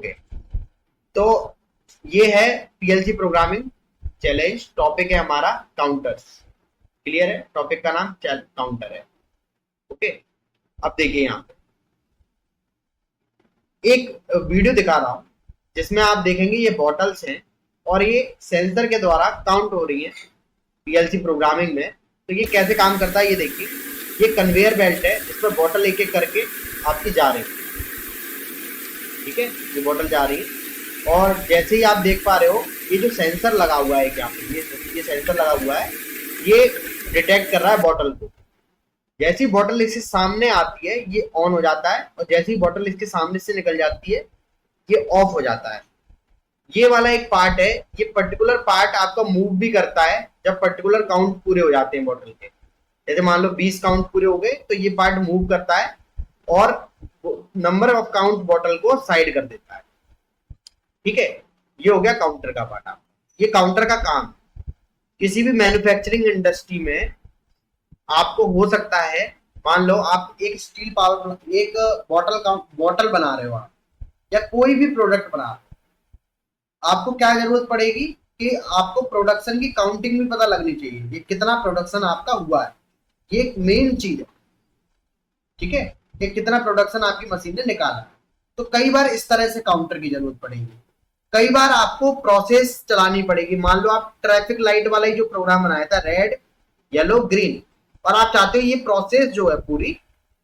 Okay, तो ये है पीएलसी प्रोग्रामिंग चैलेंज। टॉपिक है हमारा काउंटर्स। क्लियर है? टॉपिक का नाम काउंटर है। ओके, अब देखिए यहाँ पे एक वीडियो दिखा रहा हूं जिसमें आप देखेंगे ये बॉटल्स हैं और ये सेंसर के द्वारा काउंट हो रही है पीएलसी प्रोग्रामिंग में। तो ये कैसे काम करता है ये देखिए। ये कन्वेयर बेल्ट है, इस पर बॉटल एक एक करके आपकी जा रही है। ठीक है, ये बॉटल जा रही है और जैसे ही आप देख पा रहे हो ये जो सेंसर लगा हुआ है यहाँ पे, ये सेंसर लगा हुआ है, ये डिटेक्ट कर रहा है बॉटल को। जैसी बॉटल इसके सामने आती है ये ऑन हो जाता है और जैसी बॉटल इसके सामने से निकल जाती है ये ऑफ हो जाता है। ये वाला एक पार्ट है, ये पर्टिकुलर पार्ट आपका मूव भी करता है जब पर्टिकुलर काउंट पूरे हो जाते हैं बॉटल के। जैसे मान लो 20 काउंट पूरे हो गए तो ये पार्ट मूव करता है और नंबर ऑफ काउंट बॉटल को साइड कर देता है। ठीक है, ये हो गया काउंटर का पार्ट। ये काउंटर का काम किसी भी मैन्युफैक्चरिंग इंडस्ट्री में आपको हो सकता है। मान लो आप एक स्टील पावर एक बॉटल बना रहे हो आप, या कोई भी प्रोडक्ट बना रहे हो, आपको क्या जरूरत पड़ेगी कि आपको प्रोडक्शन की काउंटिंग भी पता लगनी चाहिए, ये कितना प्रोडक्शन आपका हुआ है। ये एक मेन चीज है। ठीक है, कि कितना प्रोडक्शन आपकी मशीन ने निकाला। तो कई बार इस तरह से काउंटर की जरूरत पड़ेगी, कई बार आपको प्रोसेस चलानी पड़ेगी। मान लो आप ट्रैफिक लाइट वाला ही जो प्रोग्राम बनाया था, रेड येलो ग्रीन, और आप चाहते हो ये प्रोसेस जो है पूरी,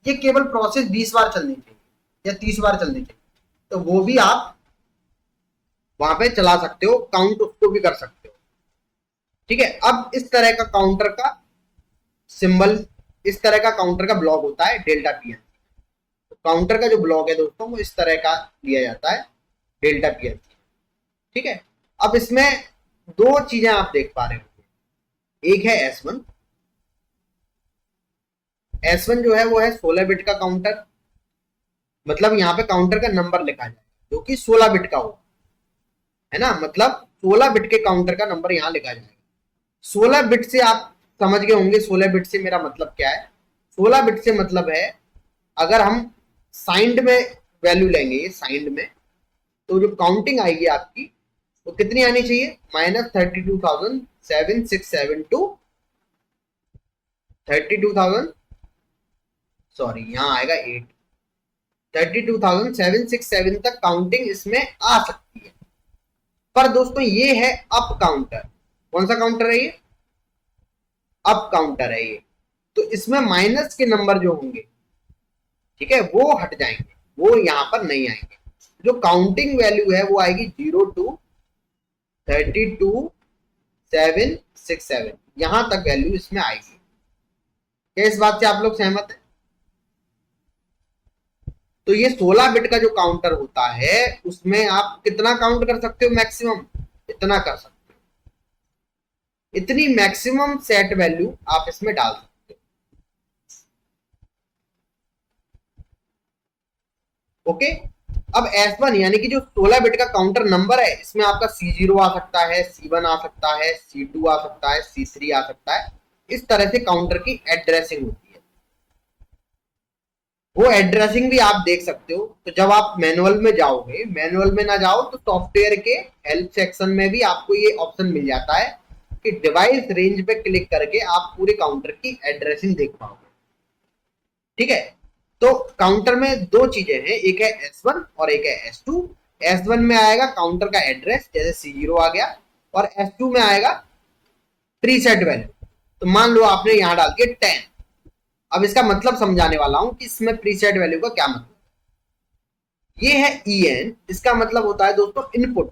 ये केवल प्रोसेस 20 बार चलनी चाहिए या 30 बार चलनी चाहिए, तो वो भी आप वहां पे चला सकते हो, काउंट उसको भी कर सकते हो। ठीक है, अब इस तरह का काउंटर का सिंबल, इस तरह का काउंटर का ब्लॉक होता है डेल्टा पीएन। तो काउंटर का जो ब्लॉक है दोस्तों वो इस तरह का लिया जाता है, डेल्टा पीएन। ठीक है, अब इसमें दो चीजें आप देख पा रहे हो। एक है S1, S1 जो है वो है 16 बिट का काउंटर, मतलब यहाँ पे काउंटर का नंबर लिखा जाए जो कि 16 बिट का हो, है ना। मतलब 16 बिट के काउंटर का नंबर यहाँ लिखा जाएगा। 16 बिट से आप समझ गए होंगे 16 बिट से मेरा मतलब क्या है। 16 बिट से मतलब है अगर हम साइंड में वैल्यू लेंगे, साइंड में, तो जो काउंटिंग आएगी आपकी वो कितनी आनी चाहिए, -32,7672 32,000, सॉरी यहाँ आएगा 8, 32,767 तक काउंटिंग इसमें आ सकती है। पर दोस्तों ये है अप काउंटर। कौन सा काउंटर है ये? अप काउंटर है ये। तो इसमें माइनस के नंबर जो होंगे, ठीक है, वो हट जाएंगे, वो यहां पर नहीं आएंगे। जो काउंटिंग वैल्यू है वो आएगी 0232,767, यहां तक वैल्यू इसमें आएगी। क्या इस बात से आप लोग सहमत हैं? तो ये 16 बिट का जो काउंटर होता है उसमें आप कितना काउंट कर सकते हो, मैक्सिमम इतना कर सकते हो, इतनी मैक्सिमम सेट वैल्यू आप इसमें डाल सकते हो। ओके, अब S1 यानी कि जो 16 बिट का काउंटर नंबर है, इसमें आपका C0 आ सकता है, C1 आ सकता है, C2 आ सकता है, C3 आ सकता है। इस तरह से काउंटर की एड्रेसिंग होती है। वो एड्रेसिंग भी आप देख सकते हो। तो जब आप मैनुअल में जाओगे, मैनुअल में ना जाओ तो सॉफ्टवेयर के हेल्प सेक्शन में भी आपको ये ऑप्शन मिल जाता है कि डिवाइस रेंज पे क्लिक करके आप पूरे काउंटर की एड्रेसिंग देख पाओगे। ठीक है, तो काउंटर में दो चीजें हैं, एक है S1 और एक है S2। S1 में आएगा काउंटर का एड्रेस, जैसे C0 आ गया, और S2 में आएगा प्रीसेट वैल्यू। तो मान लो आपने यहां डाल दिया 10। अब इसका मतलब समझाने वाला हूं कि इसमें प्रीसेट वैल्यू का क्या मतलब। ये है EN, इसका मतलब होता है दोस्तों इनपुट,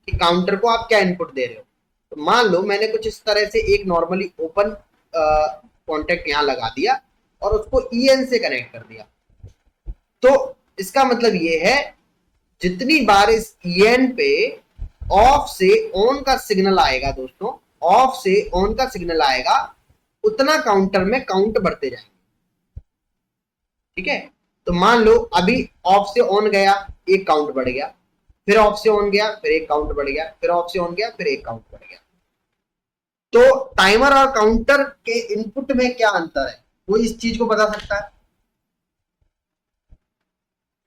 कि काउंटर को आप क्या इनपुट दे रहे हो। तो मान लो मैंने कुछ इस तरह से एक नॉर्मली ओपन कॉन्टेक्ट यहां लगा दिया और उसको EN से कनेक्ट कर दिया। तो इसका मतलब ये है जितनी बार इस EN पे ऑफ से ऑन का सिग्नल आएगा दोस्तों, ऑफ से ऑन का सिग्नल आएगा, उतना काउंटर में काउंट बढ़ते जाएंगे। ठीक है, तो मान लो अभी ऑफ से ऑन गया, एक काउंट बढ़ गया, फिर ऑफ से ऑन गया, फिर एक काउंट बढ़ गया, फिर ऑफ से ऑन गया, फिर एक काउंट बढ़ गया। तो टाइमर और काउंटर के इनपुट में क्या अंतर है, वो इस चीज को बता सकता है।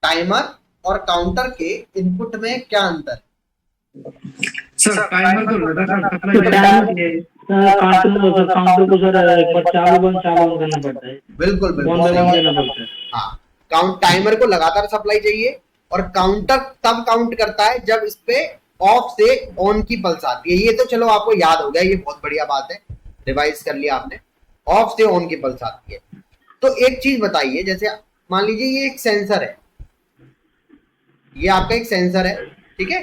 टाइमर और काउंटर के इनपुट में क्या अंतर है? सर टाइमर को लगातार सप्लाई चाहिए, काउंटर को सर एक बार चालू बंद करना पड़ता है। बिल्कुल बिल्कुल बंद सही देना है। पड़ता है। हाँ, काउंट टाइमर को लगातार सप्लाई चाहिए और काउंटर तब काउंट करता है जब इस पे ऑफ से ऑन की पल्स आती है। ये तो चलो आपको याद हो गया, ये बहुत बढ़िया बात है, रिवाइज कर लिया आपने। ऑफ से ऑन की पल्स आती है। तो एक चीज बताइए, जैसे मान लीजिए ये एक सेंसर है, ये आपका एक सेंसर है, ठीक है।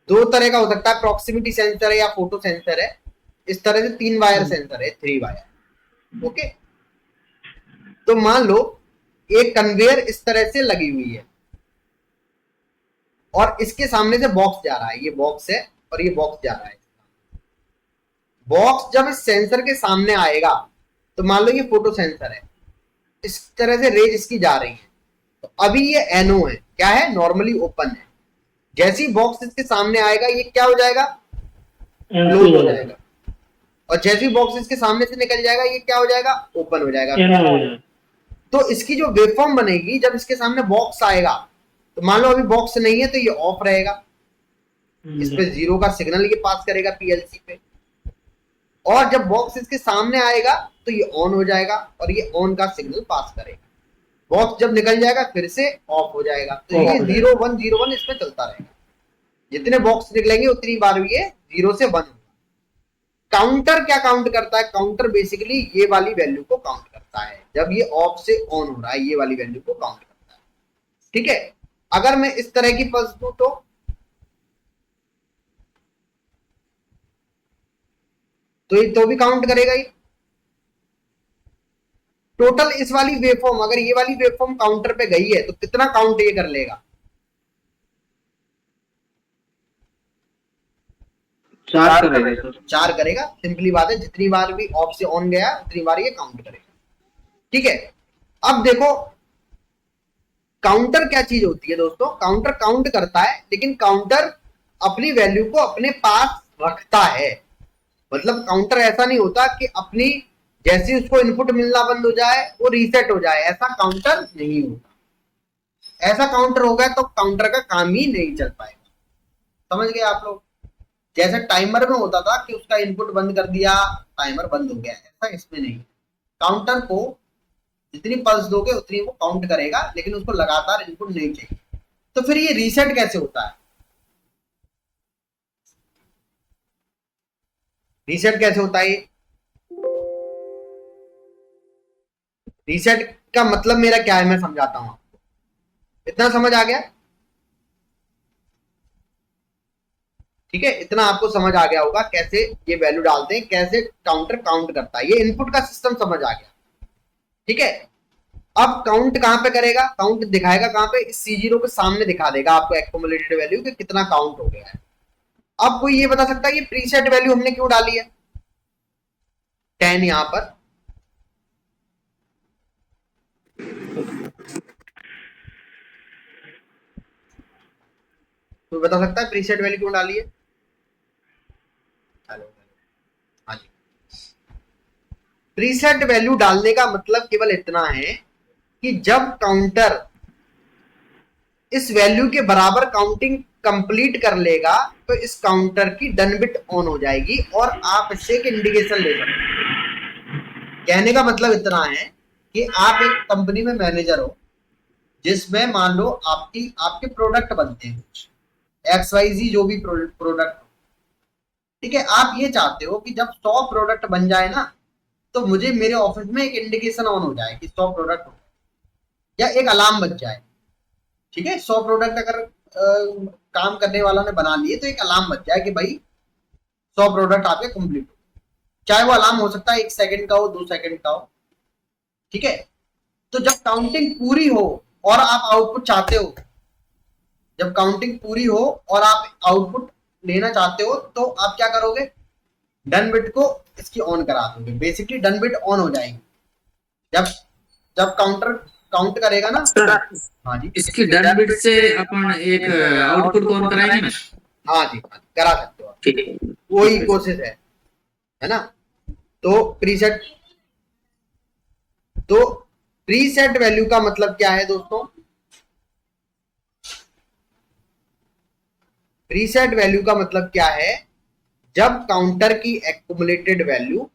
दो तरह का हो सकता है, प्रॉक्सिमिटी सेंसर है या फोटो सेंसर है। इस तरह से 3 वायर सेंसर है, 3 वायर, ओके। तो मान लो एक कन्वेयर इस तरह से लगी हुई है और इसके सामने से बॉक्स जा रहा है, ये बॉक्स है और ये बॉक्स जा रहा है। बॉक्स जब इस सेंसर के सामने आएगा तो मान लो ये फोटो सेंसर है, इस तरह से रेज इसकी जा रही है। तो अभी ये एनओ है, क्या है, नॉर्मली ओपन है। जैसे ही बॉक्स इसके सामने आएगा ये क्या हो जाएगा, क्लोज हो जाएगा। और जैसे ही बॉक्स इसके सामने से निकल जाएगा ये क्या हो जाएगा, ओपन हो जाएगा। तो इसकी जो वेवफॉर्म बनेगी जब इसके सामने बॉक्स आएगा, तो मान लो अभी बॉक्स नहीं है तो ये ऑफ रहेगा, इस पे 0 का सिग्नल ये पास करेगा पीएलसी पे। और जब बॉक्स इसके सामने आएगा तो ये ऑन हो जाएगा और ये ऑन का सिग्नल पास करेगा। बॉक्स जब निकल जाएगा फिर से ऑफ हो जाएगा। तो ये 0 1 0 1 इसमें चलता रहेगा। जितने बॉक्स निकलेंगे उतनी बार ये 0 से 1 होगा। काउंटर क्या काउंट करता है, काउंटर बेसिकली ये वाली वैल्यू को काउंट करता है। जब ये ऑफ से ऑन हो रहा है ये वाली वैल्यू को काउंट करता है, ठीक है। अगर मैं इस तरह की पल्स दूं तो ये तो भी काउंट करेगा ही। टोटल इस वाली वेवफॉर्म, अगर ये वाली वेवफॉर्म काउंटर पे गई है तो कितना काउंट ये कर लेगा, 4 करेगा। 4 करेगा। सिंपली बात है, जितनी बार भी ऑफ से ऑन गया उतनी बार ये काउंट करेगा, ठीक है। अब देखो काउंटर क्या चीज होती है दोस्तों, काउंटर काउंट करता है लेकिन काउंटर अपनी वैल्यू को अपने पास रखता है। मतलब काउंटर ऐसा नहीं होता कि अपनी जैसे उसको इनपुट मिलना बंद हो जाए वो रीसेट हो जाए, ऐसा काउंटर नहीं होता। ऐसा काउंटर होगा तो काउंटर का काम ही नहीं चल पाएगा। समझ गए आप लोग? जैसे टाइमर में होता था कि उसका इनपुट बंद कर दिया टाइमर बंद हो गया, ऐसा इसमें नहीं। काउंटर को जितनी पल्स दोगे उतनी वो काउंट करेगा लेकिन उसको लगातार इनपुट नहीं चाहिए। तो फिर ये रीसेट कैसे होता है, रीसेट कैसे होता है? रीसेट का मतलब मेरा क्या है मैं समझाता हूं आपको। इतना समझ आ गया? ठीक है, इतना आपको समझ आ गया होगा कैसे ये वैल्यू डालते हैं, कैसे काउंटर काउंट करता है। ये इनपुट का सिस्टम समझ आ गया, ठीक है। अब काउंट कहां पे करेगा, काउंट दिखाएगा कहां पे, इस C0 के सामने दिखा देगा आपको एक्यूमुलेटेड वैल्यू कि कितना काउंट हो गया है। अब कोई ये बता सकता है ये प्रीसेट वैल्यू हमने क्यों डाली है 10 यहां पर? कोई बता सकता है प्रीसेट वैल्यू क्यों डाली है? हेलो, हाँ जी। प्रीसेट वैल्यू डालने का मतलब केवल इतना है कि जब काउंटर इस वैल्यू के बराबर काउंटिंग कंप्लीट कर लेगा तो इस काउंटर की डन बिट ऑन हो जाएगी और आप इससे एक इंडिकेशन ले सकते हैं। कहने का मतलब इतना है कि आप एक कंपनी में मैनेजर हो जिसमें मान लो आपके प्रोडक्ट बनते हैं कुछ XYZ जो भी प्रोडक्ट, ठीक है। आप ये चाहते हो कि जब 100 प्रोडक्ट बन जाए ना तो मुझे मेरे ऑफिस में एक इंडिकेशन ऑन हो जाए कि 100 प्रोडक्ट हो या एक अलार्म बज जाए, ठीक है। 100 प्रोडक्ट अगर काम करने वाला ने बना लिए तो एक अलार्म बज जाए कि भाई 100 प्रोडक्ट आपके कंप्लीट हो। चाहे वो अलार्म हो सकता है 1 सेकंड का हो, 2 सेकंड का हो, ठीक है। तो जब काउंटिंग पूरी हो और आप आउटपुट चाहते हो, जब काउंटिंग पूरी हो और आप आउटपुट लेना चाहते हो तो आप क्या करोगे, डन बिट को इसकी ऑन करा दोगे। बेसिकली डन बिट ऑन हो जाएगी जब जब काउंटर काउंट करेगा ना। हाँ जी, इसकी डन बिट से अपन एक आउटपुट को ऑन कराएंगे ना? हाँ जी, करा सकते हो आप, ठीक है, वही कोशिश है ना। तो प्रीसेट वैल्यू का मतलब क्या है दोस्तों, प्रीसेट वैल्यू का मतलब क्या है, जब काउंटर की एक्युमुलेटेड वैल्यू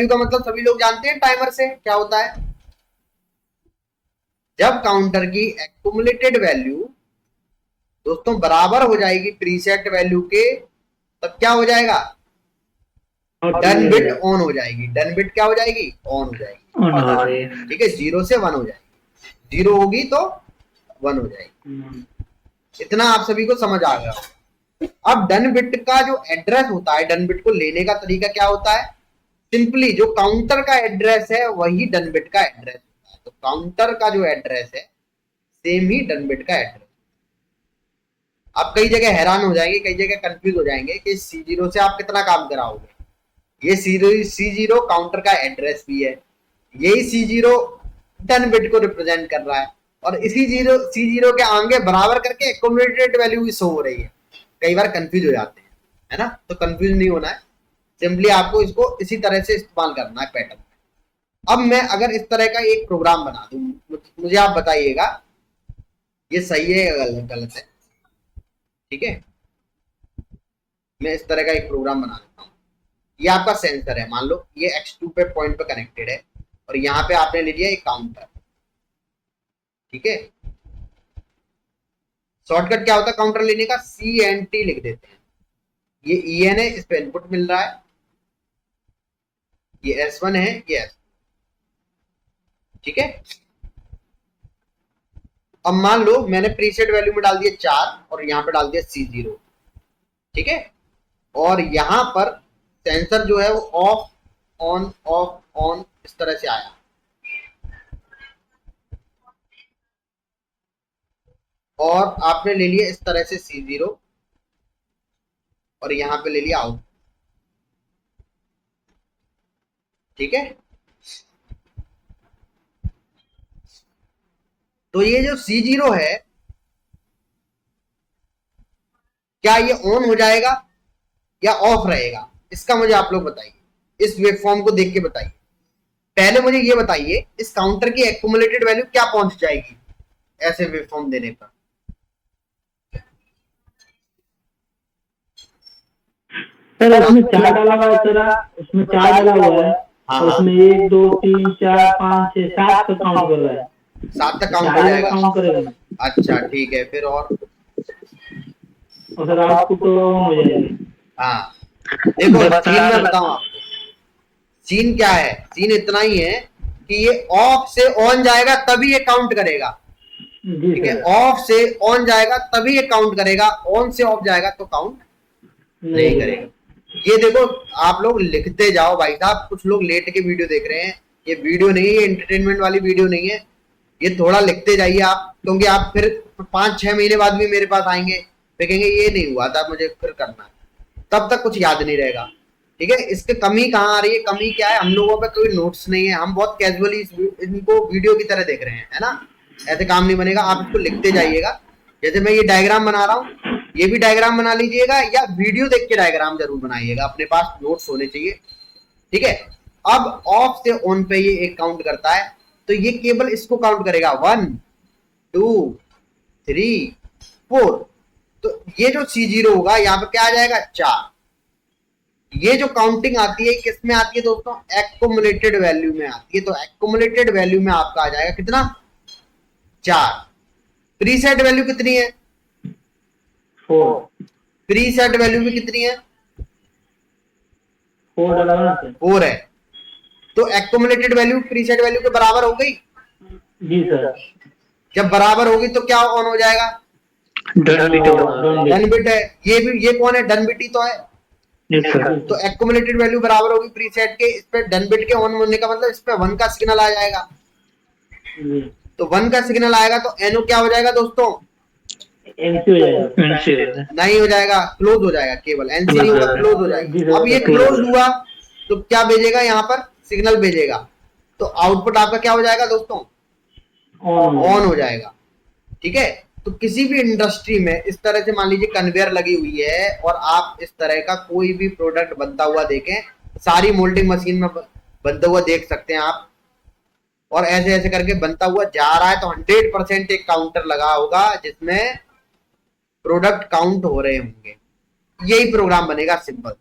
का मतलब सभी लोग जानते हैं टाइमर से क्या होता है। जब काउंटर की एक्युमुलेटेड वैल्यू दोस्तों बराबर हो जाएगी प्रीसेट वैल्यू के, तब क्या हो जाएगा, डन बिट ऑन हो जाएगी। डन बिट क्या हो जाएगी, ऑन हो जाएगी। ठीक है, 0 से 1 हो जाएगी, 0 होगी तो 1 हो जाएगी। इतना आप सभी को समझ आ गया। अब डन बिट का जो एड्रेस होता है, डन बिट को लेने का तरीका क्या होता है, सिंपली जो काउंटर का एड्रेस है वही डन बिट का एड्रेस होता है। तो काउंटर का जो एड्रेस है सेम ही डन बिट का एड्रेस। आप कई जगह हैरान हो जाएंगे, कई जगह कंफ्यूज हो जाएंगे कि C0 से आप कितना काम कराओगे। ये C0 काउंटर का एड्रेस भी है, यही C0 डन बिट को रिप्रेजेंट कर रहा है, और इसी C0 के आगे बराबर करके एक्युमुलेटेड वैल्यू भी शो हो रही है। कई बार कंफ्यूज हो जाते हैं, है ना, तो कंफ्यूज नहीं होना है, सिंपली आपको इसको इसी तरह से इस्तेमाल करना है पैटर्न। अब मैं अगर इस तरह का एक प्रोग्राम बना दूं, मुझे आप बताइएगा ये सही है या गलत है। ठीक है, मैं इस तरह का एक प्रोग्राम बना देता हूँ। ये आपका सेंसर है, मान लो ये X2 पे पॉइंट पे कनेक्टेड है, और यहाँ पे आपने ले लिया एक काउंटर। ठीक है, शॉर्टकट क्या होता है काउंटर लेने का, CNT लिख देते हैं। ये EN है, इस पे इनपुट मिल रहा है, ये S1 है, ये S2। ठीक है, अब मान लो मैंने प्रीसेट वैल्यू में डाल दिया 4 और यहाँ पे डाल दिया C0। ठीक है, और यहां पर सेंसर जो है वो ऑफ ऑन इस तरह से आया, और आपने ले लिया इस तरह से C0 और यहां पे ले लिया आउट। ठीक है, तो ये जो C0 है क्या ये ऑन हो जाएगा या ऑफ रहेगा, इसका मुझे आप लोग बताइए, इस वेवफॉर्म को देख के बताइए। पहले मुझे ये बताइए इस काउंटर की एक्युमुलेटेड वैल्यू क्या पहुंच जाएगी ऐसे वेवफॉर्म देने पर। सर उसमें 4 डाला हुआ है सर, उसमें 4 डाला हुआ है। हाँ, उसमें 1 2 3 4 5 6 7 तक काउंट कर रहा है, 7 तक काउंट हो जाएगा। काउंट करेगा। अच्छा ठीक है, फिर और सर आउटपुट तो ऑन हो जाएगा। हाँ देखो सीन में बताऊं आपको, सीन क्या है, सीन इतना ही है कि ये ऑफ से ऑन जाएगा तभी ये काउंट करेगा। ठीक है, ऑफ से ऑन जाएगा तभी ये काउंट करेगा, ऑन से ऑफ जाएगा तो काउंट नहीं करेगा। ये देखो आप लोग लिखते जाओ भाई साहब, कुछ लोग लेट के वीडियो देख रहे हैं, ये वीडियो नहीं है, एंटरटेनमेंट वाली वीडियो नहीं है, ये थोड़ा लिखते जाइए आप, क्योंकि आप फिर 5-6 महीने बाद भी मेरे पास आएंगे, देखेंगे ये नहीं हुआ था, मुझे फिर करना है, तब तक कुछ याद नहीं रहेगा। ठीक है, इसकी कमी कहाँ आ रही है, कमी क्या है, हम लोगों पे कोई नोट्स नहीं है, हम बहुत कैजुअली इनको वीडियो की तरह देख रहे हैं, है ना, ऐसे काम नहीं बनेगा। आप इसको लिखते जाइएगा, जैसे मैं ये डायग्राम बना रहा हूँ, ये भी डायग्राम बना लीजिएगा, या वीडियो देख के डायग्राम जरूर बनाइएगा, अपने पास नोट्स होने चाहिए। ठीक है, अब ऑफ से ऑन पे ये एक काउंट करता है, तो ये केवल इसको काउंट करेगा 1 2 3 4। तो ये जो C0 होगा यहाँ पे क्या आ जाएगा 4। ये जो काउंटिंग आती है किस में आती है दोस्तों, एक्युमुलेटेड वैल्यू में आती है। तो एक्युमुलेटेड वैल्यू में आपका आ जाएगा कितना 4। प्रीसेट वैल्यू कितनी है 4। प्रीसेट वैल्यू भी कितनी है 4 है। तो एक्युमुलेटेड वैल्यू प्रीसेट वैल्यू के बराबर हो गई। जी सर, जब बराबर होगी तो क्या ऑन हो जाएगा, डन बिट है। ये भी, ये कौन है, डन बिट ही तो है। तो एक्युमुलेटेड वैल्यू बराबर होगी प्रीसेट के, इस पे डन बिट के ऑन होने का मतलब इस पे 1 का सिग्नल आ जाएगा। तो 1 का सिग्नल आएगा तो एनओ क्या हो जाएगा दोस्तों, एनसी हो जाएगा, नहीं हो जाएगा, क्लोज हो जाएगा, केवल एनसी नहीं होगा, क्लोज हो जाएगा। अब ये क्लोज हुआ तो क्या भेजेगा, यहाँ पर सिग्नल भेजेगा, तो आउटपुट आपका क्या हो जाएगा दोस्तों, ऑन हो जाएगा। ठीक है, तो किसी भी इंडस्ट्री में इस तरह से मान लीजिए कन्वेयर लगी हुई है और आप इस तरह का कोई भी प्रोडक्ट बनता हुआ देखें, सारी मोल्डिंग मशीन में बनता हुआ देख सकते हैं आप। और ऐसे ऐसे करके बनता हुआ जा रहा है, तो 100% एक काउंटर लगा होगा जिसमें प्रोडक्ट काउंट हो रहे होंगे। यही प्रोग्राम बनेगा सिंपल।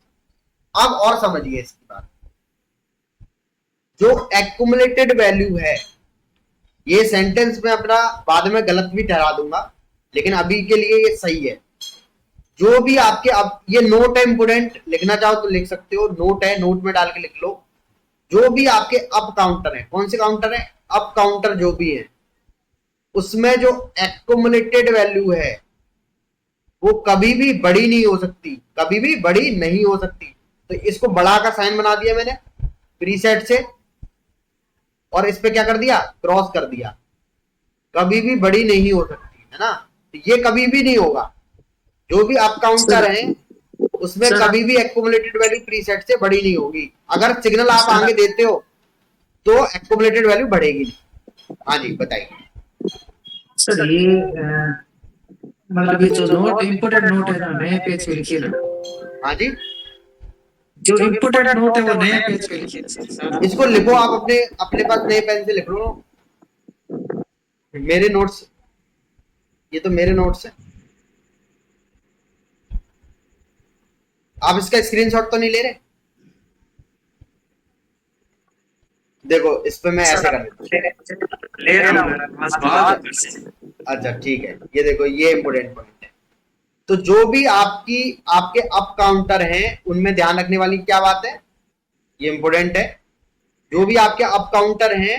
अब और समझिए इसकी बात, जो एक्युमुलेटेड वैल्यू है, ये सेंटेंस में अपना बाद में गलत भी ठहरा दूंगा, लेकिन अभी के लिए ये सही है। जो भी आपके, अब ये नोट है इंपोर्टेंट, लिखना चाहो तो लिख सकते हो, नोट है, नोट में डाल के लिख लो। जो भी आपके अप काउंटर है, कौन से काउंटर है, अप काउंटर जो भी है, उसमें जो एक्युमुलेटेड वैल्यू है वो कभी भी बड़ी नहीं हो सकती, कभी भी बड़ी नहीं हो सकती। तो इसको बड़ा का साइन बना दिया मैंने प्रीसेट से, और इस पे क्या कर दिया, क्रॉस कर दिया। कभी भी बड़ी नहीं हो सकती है ना, तो ये कभी भी नहीं होगा। जो भी अप काउंटर है उसमें कभी भी एक्युमुलेटेड वैल्यू प्रीसेट से बड़ी नहीं होगी। अगर सिग्नल आप आगे देते हो तो एक्युमुलेटेड वैल्यू बढ़ेगी नहीं। हाँ जी बताइए सर। ये मतलब ये जो नोट इम्पोर्टेंट नोट है ना, नए पेज पे लिखिए ना। हाँ जी, जो इम्पोर्टेंट नोट है वो नए पेज पे लिखिए सर। इसको लिखो आप अपने अपने पास नए पेन से लिख लो। मेरे नोट्स, ये तो मेरे नोट्स है, आप इसका स्क्रीनशॉट तो नहीं ले रहे? देखो इस पे मैं ऐसे कर ले रहा हूं। अच्छा ठीक है, ये देखो ये इंपोर्टेंट पॉइंट है। तो जो भी आपकी आपके अप काउंटर हैं उनमें ध्यान रखने वाली क्या बात है, ये इंपोर्टेंट है। जो भी आपके अप काउंटर हैं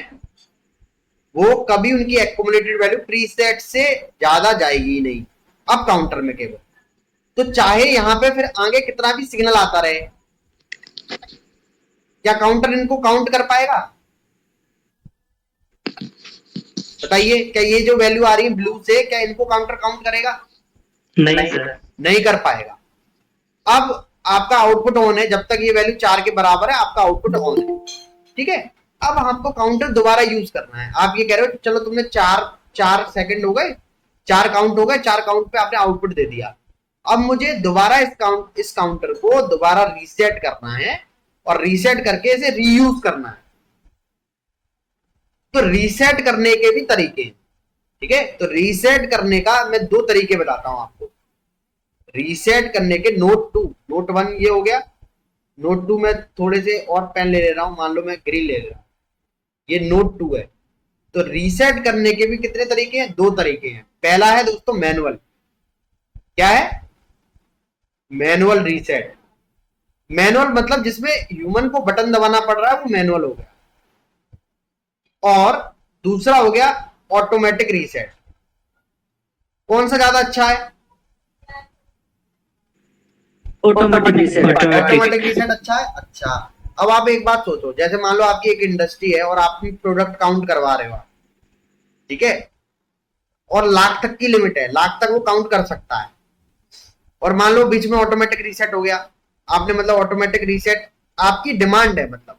वो कभी उनकी एक्युमुलेटेड वैल्यू प्रीसेट से ज्यादा जाएगी नहीं, अप काउंटर में केवल। तो चाहे यहां पे फिर आगे कितना भी सिग्नल आता रहे, क्या काउंटर इनको काउंट कर पाएगा? बताइए, क्या ये जो वैल्यू आ रही है ब्लू से, क्या इनको काउंटर काउंट करेगा? नहीं सर, नहीं कर पाएगा। अब आपका आउटपुट ऑन है, जब तक ये वैल्यू 4 के बराबर है आपका आउटपुट ऑन है, ठीक है। अब हमको काउंटर दोबारा यूज करना है। आप ये कह रहे हो चलो तुमने 4 सेकंड हो गए, 4 काउंट हो गए, 4 काउंट पे आपने आउटपुट दे दिया। अब मुझे दोबारा इस काउंटर को दोबारा रीसेट करना है, और रीसेट करके इसे रीयूज करना है। तो रीसेट करने के भी तरीके हैं, ठीक है। तो रीसेट करने का मैं 2 तरीके बताता हूं आपको। रीसेट करने के नोट 1 ये हो गया। नोट 2 में थोड़े से और पेन ले रहा हूं, मान लो मैं ग्रीन ले रहा हूं, ये नोट 2 है। तो रीसेट करने के भी कितने तरीके हैं, 2 तरीके हैं। पहला है दोस्तों मैनुअल। क्या है? Manual reset. मैनुअल मतलब जिसमें ह्यूमन को बटन दबाना पड़ रहा है, वो मैनुअल हो गया। और दूसरा हो गया ऑटोमेटिक रीसेट। कौन सा ज्यादा अच्छा है? ऑटोमेटिक रीसेट अच्छा है। अच्छा, अब आप एक बात सोचो, जैसे मान लो आपकी एक इंडस्ट्री है और आप प्रोडक्ट काउंट करवा रहे हो, ठीक है, और लाख तक की लिमिट है, लाख तक वो काउंट कर सकता है। और मान लो बीच में ऑटोमेटिक रीसेट हो गया, आपने मतलब ऑटोमेटिक रीसेट आपकी डिमांड है, मतलब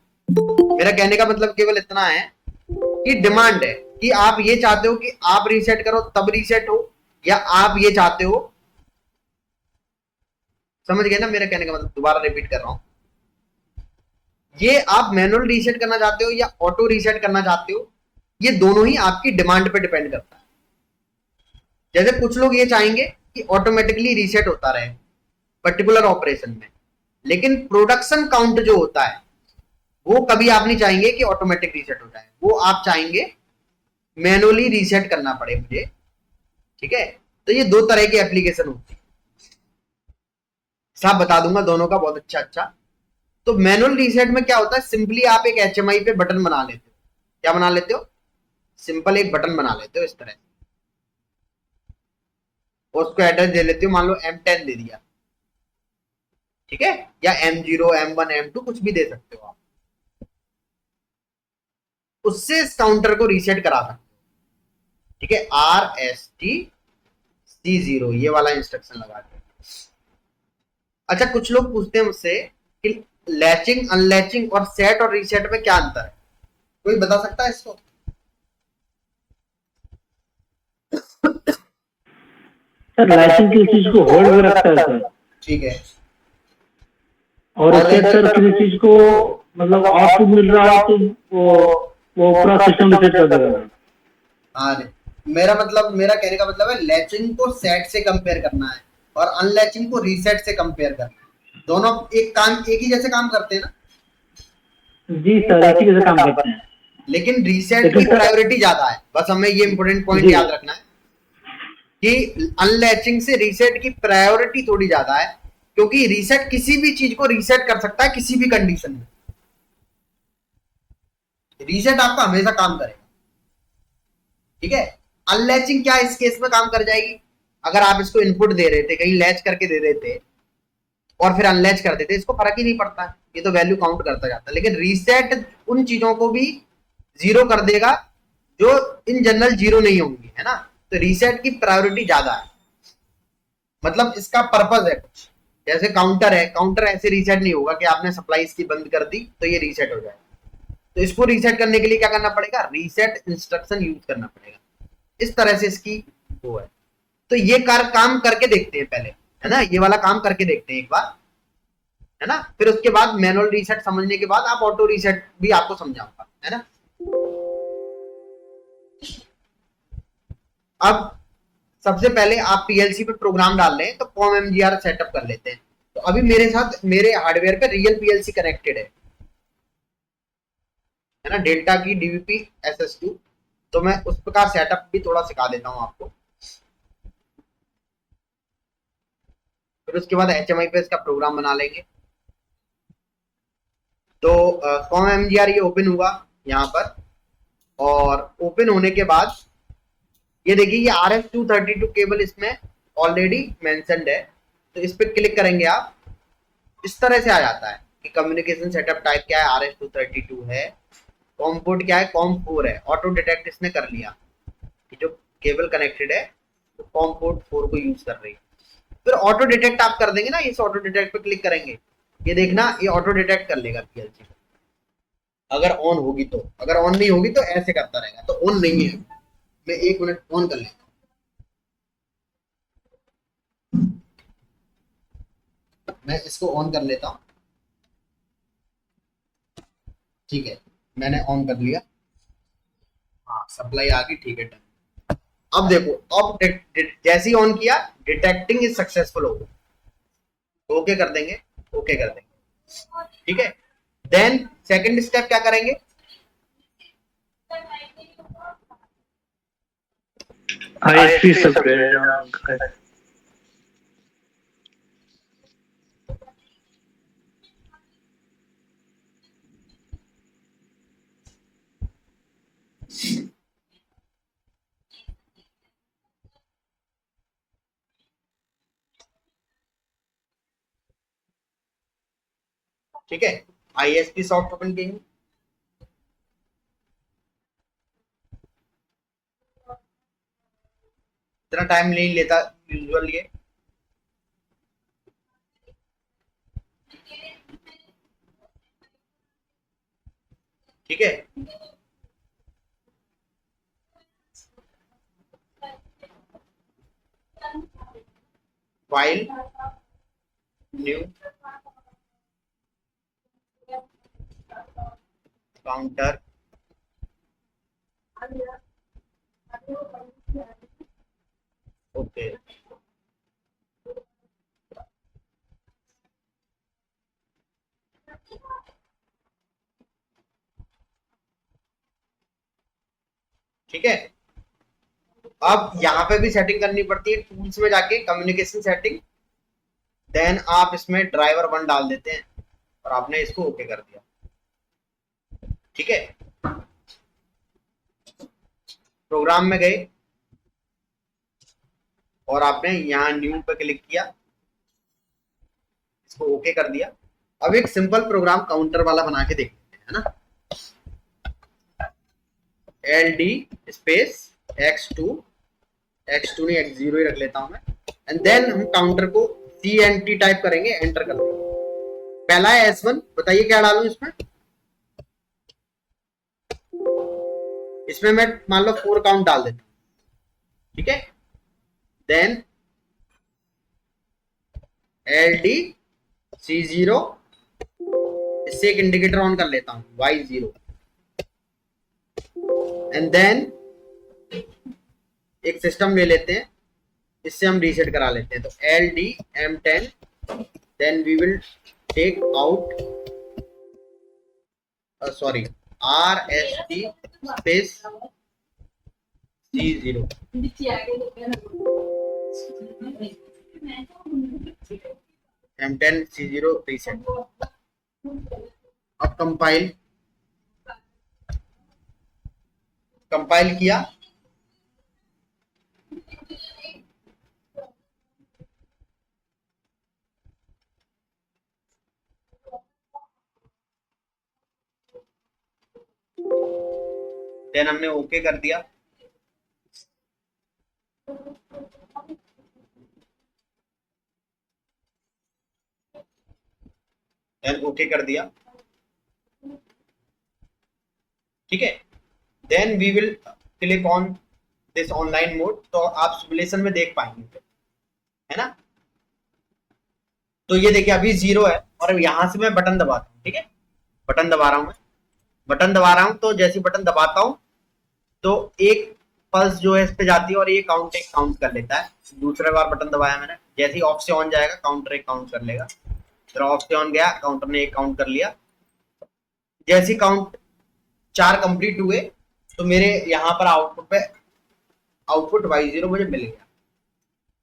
मेरा कहने का मतलब केवल इतना है कि डिमांड है कि आप ये चाहते हो कि आप रीसेट करो तब रीसेट हो, या आप ये चाहते हो, समझ गए ना मेरा कहने का मतलब? दोबारा रिपीट कर रहा हूं, ये आप मैनुअल रीसेट करना चाहते हो या ऑटो रीसेट करना चाहते हो, ये दोनों ही आपकी डिमांड पे डिपेंड करता है। जैसे कुछ लोग ये चाहेंगे कि ऑटोमेटिकली रीसेट होता रहे पर्टिकुलर ऑपरेशन में, लेकिन प्रोडक्शन काउंट जो होता है वो कभी आप नहीं चाहेंगे कि ऑटोमेटिक रीसेट हो जाए, वो आप चाहेंगे मैनुअली रीसेट करना पड़े मुझे, ठीक है। तो ये 2 तरह की एप्लीकेशन होती है, सब बता दूंगा दोनों का बहुत अच्छा। तो मैनुअल रीसेट में क्या होता है, सिंपली आप एक HMI पे बटन बना लेते हो। क्या बना लेते हो? सिंपल एक बटन बना लेते हो इस तरह, और उसको एड्रेस दे लेते हो, मान लो M10 दे दिया, ठीक है, या M0 M1 M2 कुछ भी दे सकते हो आप। उससे इस काउंटर को रीसेट करा सकते हो, ठीक है। RST C0 ये वाला इंस्ट्रक्शन लगा के। अच्छा, कुछ लोग पूछते हैं मुझसे कि लैचिंग अनलैचिंग और सेट और रीसेट में क्या अंतर है, कोई बता सकता है इसको? सर लैचिंग किसी चीज को होल्ड में रखता है सर, ठीक है, और सेट सर किसी चीज को मतलब आउटपुट मिल रहा है तो वो वो पूरा सिस्टम रिसेट कर देगा। हाँ, मेरा कहने का मतलब है लैचिंग को सेट से कंपेयर करना है और अनलैचिंग को रीसेट से कंपेयर करना है। दोनों एक ही जैसे काम करते हैं ना। जी सर, इसी के से काम करते हैं। लेकिन रीसेट लेकिन की सर प्रायोरिटी ज्यादा है। बस हमें ये इंपॉर्टेंट पॉइंट जी याद रखना है कि अनलैचिंग से रीसेट की प्रायोरिटी थोड़ी ज्यादा है, क्योंकि रीसेट किसी भी चीज को रीसेट कर सकता है किसी भी कंडीशन में। रीसेट आपका हमेशा काम करेगा, ठीक है। अनलैचिंग क्या इस केस में काम कर जाएगी? अगर आप इसको इनपुट दे रहे थे, कहीं लैच करके दे रहे थे और फिर अनलैच कर देते, इसको फर्क ही नहीं पड़ता, ये तो वैल्यू काउंट करता जाता है। लेकिन रीसेट उन चीजों को भी जीरो कर देगा जो इन जनरल जीरो नहीं होंगी, है ना। तो रीसेट की प्रायोरिटी ज्यादा है, मतलब इसका पर्पज है कुछ। जैसे काउंटर है, काउंटर ऐसे रीसेट नहीं होगा कि आपने सप्लाई इसकी बंद कर दी तो ये रीसेट हो जाए। तो इसको रीसेट करने के लिए क्या करना पड़ेगा? रीसेट इंस्ट्रक्शन यूज करना पड़ेगा। इस तरह से इसकी वो है। तो ये काम करके देखते हैं पहले, है ना। ये वाला काम करके देखते हैं एक बार, है ना। फिर उसके बाद मैनुअल रीसेट समझने के बाद आप ऑटो रीसेट भी आपको समझाऊंगा, है ना। अब सबसे पहले आप पीएलसी पे प्रोग्राम डाल रहे हैं तो कॉम एमजीआर सेटअप कर लेते हैं। तो अभी मेरे साथ मेरे हार्डवेयर पे रियल पीएलसी कनेक्टेड है ना, डेल्टा की डीवीपी SS2। तो मैं उस प्रकार सेटअप भी थोड़ा सिखा देता हूं आपको। फिर उसके बाद HMI पे इसका प्रोग्राम बना लेंगे। तो कॉम एमजीआर ये ओपन हुआ यहाँ पर, और ओपन होने के बाद ये देखिए ये RS-232 केबल इसमें ऑलरेडी मेंशन्ड है। तो इस पर क्लिक करेंगे आप, इस तरह से आ जाता है कि कम्युनिकेशन सेटअप टाइप क्या है, RS-232 है। कॉम पोर्ट क्या है, कॉम 4 है। ऑटो डिटेक्ट इसने कर लिया कि जो केबल कनेक्टेड है तो कॉम पोर्ट 4 को यूज कर रही है। फिर ऑटो डिटेक्ट आप कर देंगे ना, इस ऑटो डिटेक्ट पे क्लिक करेंगे, ये देखना ये ऑटो डिटेक्ट कर लेगा पीएलसी, अगर ऑन होगी तो। अगर ऑन नहीं होगी तो ऐसे करता रहेगा। तो ऑन नहीं है, मैं 1 मिनट ऑन कर लेता हूँ। मैं इसको ऑन कर लेता हूँ, ठीक है। मैंने ऑन कर लिया, हाँ सप्लाई आ गई, ठीक है डन। अब देखो, अब जैसे ही ऑन किया डिटेक्टिंग इज सक्सेसफुल हो गया। ओके कर देंगे, ओके कर देंगे, ठीक है। देन सेकंड स्टेप क्या करेंगे? ISP सब ठीक है, ISP सॉफ्ट ओपन करेंगे। इतना टाइम नहीं लेता यूजुअल ये। ठीक है, फाइल न्यू काउंटर, ओके। ठीक है, अब यहाँ पे भी सेटिंग करनी पड़ती है, टूल्स में जाके कम्युनिकेशन सेटिंग। देन आप इसमें ड्राइवर 1 डाल देते हैं और आपने इसको ओके कर दिया, ठीक है। प्रोग्राम में गए और आपने यहाँ न्यू पे क्लिक किया, इसको ओके कर दिया। अब एक सिंपल प्रोग्राम काउंटर वाला बना के देखते हैं, है ना। LD स्पेस X2 नहीं X0 ही रख लेता हूं मैं। एंड देन हम काउंटर को CNT टाइप करेंगे, एंटर कर देंगे। पहला है S1, बताइए क्या डालूं इसमें? इसमें मैं मान लो 4 काउंट डाल देता हूं, ठीक है। देन LD C0, इससे एक इंडिकेटर ऑन कर लेता हूं Y0, एंड देन एक सिस्टम ले लेते हैं, इससे हम रीसेट करा लेते हैं। तो LD M10, then we will take out sorry RST space C0, M10 C0 reset. अब कंपाइल किया, देन हमने ओके कर दिया। देन ओके कर दिया, ठीक है। Then we will click on this online mode, तो आप सिमुलेशन में देख पाएंगे, है ना। तो ये देखिए अभी 0 है, और यहां से मैं बटन दबाता हूँ, ठीक है। बटन दबा रहा हूं, मैं बटन दबा रहा हूं, तो जैसे बटन दबाता हूं तो एक पल्स जो है इस पे जाती है और ये एक काउंट कर लेता है। दूसरे बार बटन दबाया मैंने, जैसे ही ऑफ से ऑन जाएगा काउंटर एक काउंट कर लेगा। फिर ऑफ से ऑन गया, काउंटर ने एक काउंट कर लिया। जैसे काउंट 4 कंप्लीट हुए तो मेरे यहाँ पर आउटपुट Y0 मुझे मिल गया,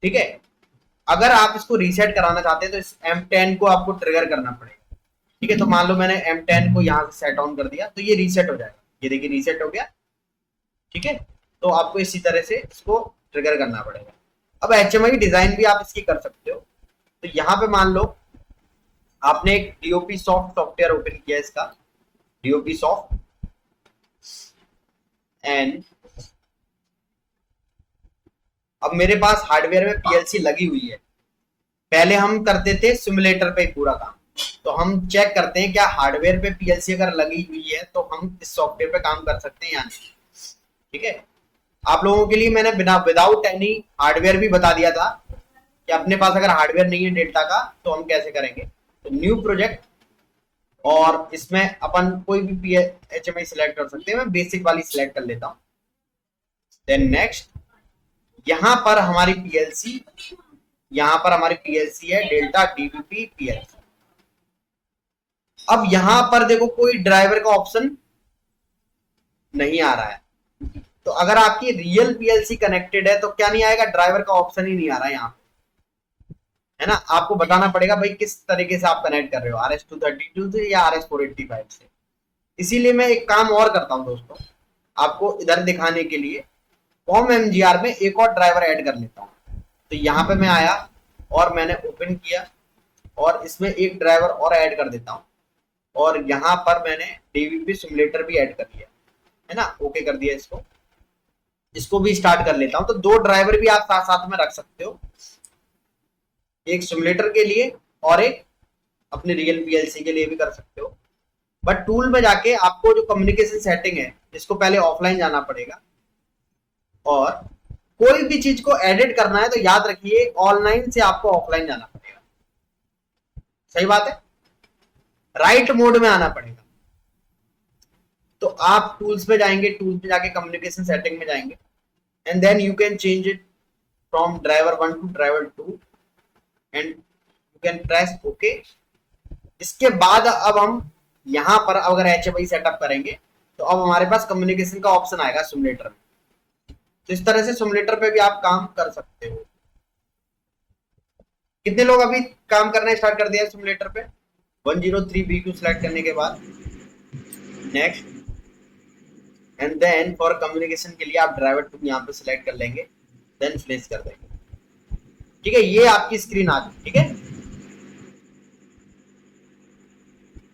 ठीक है। अगर आप इसको रीसेट कराना चाहते हैं तो इस M10 को आपको ट्रिगर करना पड़ेगा, ठीक है। तो मान लो मैंने M10 को यहाँ से सेट ऑन कर दिया तो ये रीसेट हो जाएगा, ये देखिए रीसेट हो गया, ठीक है। तो आपको इसी तरह से इसको ट्रिगर करना पड़ेगा। अब HMI डिजाइन भी आप इसकी कर सकते हो। तो यहाँ पे मान लो आपने एक DOP सॉफ्ट सॉफ्टवेयर ओपन किया, इसका DOP सॉफ्ट, एंड अब मेरे पास हार्डवेयर में PLC लगी हुई है। पहले हम करते थे सिमुलेटर पे पूरा काम, तो हम चेक करते हैं क्या हार्डवेयर पे PLC अगर लगी हुई है तो हम इस सॉफ्टवेयर पे काम कर सकते हैं या नहीं, ठीक है। आप लोगों के लिए मैंने बिना विदाउट एनी हार्डवेयर भी बता दिया था कि अपने पास अगर हार्डवेयर नहीं है डेल्टा का तो हम कैसे करेंगे। तो न्यू प्रोजेक्ट, और इसमें अपन कोई भी HMI सिलेक्ट कर सकते हैं, मैं बेसिक वाली सिलेक्ट कर लेता हूँ। देन नेक्स्ट, यहां पर हमारी PLC, यहां पर हमारी PLC है डेल्टा DVP PLC। अब यहां पर देखो कोई ड्राइवर का ऑप्शन नहीं आ रहा है। तो अगर आपकी रियल PLC कनेक्टेड है तो क्या नहीं आएगा, ड्राइवर का ऑप्शन ही नहीं आ रहा है यहाँ, है ना। आपको बताना पड़ेगा भाई किस तरीके से आप कनेक्ट कर रहे हो, RS-232 से या RS-485 से। इसीलिए मैं एक काम और करता हूं दोस्तों, आपको इधर दिखाने के लिए कॉम MGR में एक और ड्राइवर ऐड कर लेता हूं। तो यहाँ पे मैं आया और मैंने ओपन किया और इसमें एक ड्राइवर और ऐड कर देता हूँ, और यहाँ पर मैंने DVP सिमुलेटर भी ऐड कर लिया, है ना। ओके कर दिया, इसको भी स्टार्ट कर लेता हूं। तो 2 ड्राइवर भी आप साथ साथ में रख सकते हो, एक सिमुलेटर के लिए और एक अपने रियल PLC के लिए भी कर सकते हो। बट टूल में जाके आपको जो कम्युनिकेशन सेटिंग है इसको पहले ऑफलाइन जाना पड़ेगा, और कोई भी चीज को एडिट करना है तो याद रखिए ऑनलाइन से आपको ऑफलाइन जाना पड़ेगा, सही बात है, राइट मोड में आना पड़ेगा। तो आप टूल्स पे जाएंगे, टूल्स पे जाके कम्युनिकेशन सेटिंग में जाएंगे, and then you can change it from driver 1 to driver 2 and you can press okay. इसके बाद अब हम यहां पर अगर HMI सेटअप करेंगे तो अब हमारे पास कम्युनिकेशन का ऑप्शन आएगा सिमुलेटर में। तो इस तरह से सिमुलेटर पे भी आप काम कर सकते हो। कितने लोग अभी काम करना स्टार्ट कर दिया सिमुलेटर पे? 103B को सिलेक्ट करने के बाद next, and then for communication के लिए आप ड्राइवर 2 यहाँ पे सिलेक्ट कर लेंगे, देन फ्लैश कर देंगे, ठीक है। ये आपकी स्क्रीन आ गई, ठीक है।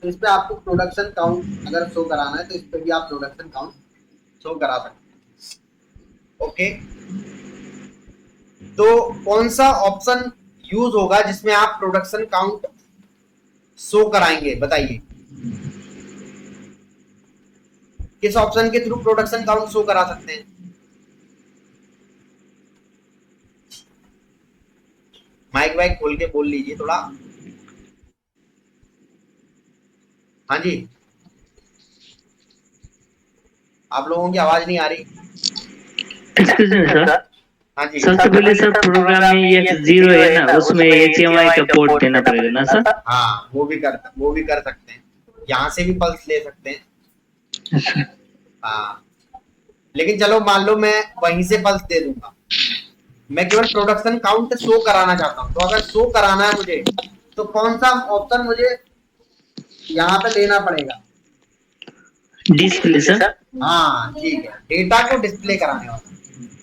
तो इस पे आपको प्रोडक्शन काउंट अगर शो कराना है तो इस पे भी आप प्रोडक्शन काउंट शो करा सकते हैं, ओके। तो कौन सा ऑप्शन यूज होगा जिसमें आप प्रोडक्शन काउंट शो कराएंगे, बताइए किस ऑप्शन के थ्रू प्रोडक्शन काउंट शो करा सकते हैं? माइक वाइक खोल के बोल लीजिए थोड़ा। हाँ जी, आप लोगों की आवाज नहीं आ रही। एक्सक्यूज मी सर, हाँ जी। सबसे पहले सर प्रोग्राम में ये जीरो है ना, उसमें HMI का पोर्ट देना पड़ेगा ना सर? हाँ, वो भी कर सकते हैं, यहाँ से भी पल्स ले सकते हैं। अच्छा। हाँ, लेकिन चलो मान लो मैं वहीं से पल्स दे दूंगा, मैं केवल प्रोडक्शन काउंट शो कराना चाहता हूँ। तो अगर शो कराना है मुझे, तो कौन सा ऑप्शन मुझे यहाँ पे लेना पड़ेगा? Display sir. हाँ ठीक है, डेटा को डिस्प्ले कराने वाला।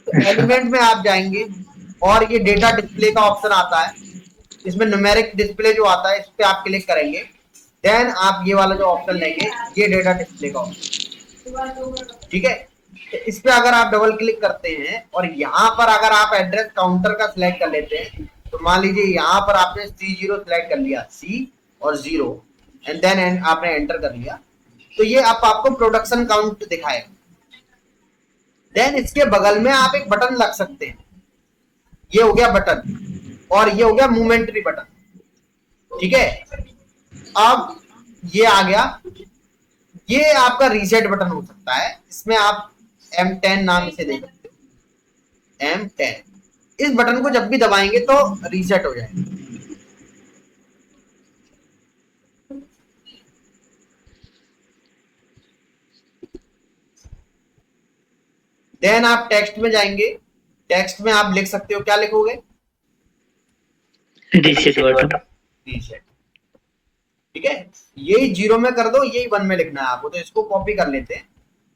तो अच्छा। एलिमेंट में आप जाएंगे और ये डेटा डिस्प्ले का ऑप्शन आता है, इसमें न्यूमेरिक डिस्प्ले जो आता है इस पे आप क्लिक करेंगे। देन आप ये वाला जो ऑप्शन लेंगे, ये डेटा डिस्प्ले का ऑप्शन, ठीक है। तो इस पे अगर आप डबल क्लिक करते हैं और यहाँ पर अगर आप एड्रेस काउंटर का सिलेक्ट कर लेते हैं, तो मान लीजिए यहाँ पर आपने C0 सिलेक्ट कर लिया, C और 0, एंड देन आपने एंटर कर लिया, तो ये आप आपको प्रोडक्शन काउंट दिखाएगा। देन इसके बगल में आप एक बटन लग सकते हैं, ये हो गया बटन, और ये हो गया मोमेंट्री बटन, ठीक है। अब ये आ गया, ये आपका रीसेट बटन हो सकता है, इसमें आप M10 नाम से दे सकते हो, M10। इस बटन को जब भी दबाएंगे तो रीसेट हो जाएगा। देन आप टेक्स्ट में जाएंगे, टेक्स्ट में आप लिख सकते हो, क्या लिखोगे? Reset button. रीसेट, ठीक है। यही 0 में कर दो, यही 1 में लिखना है आपको। तो इसको कॉपी कर लेते हैं।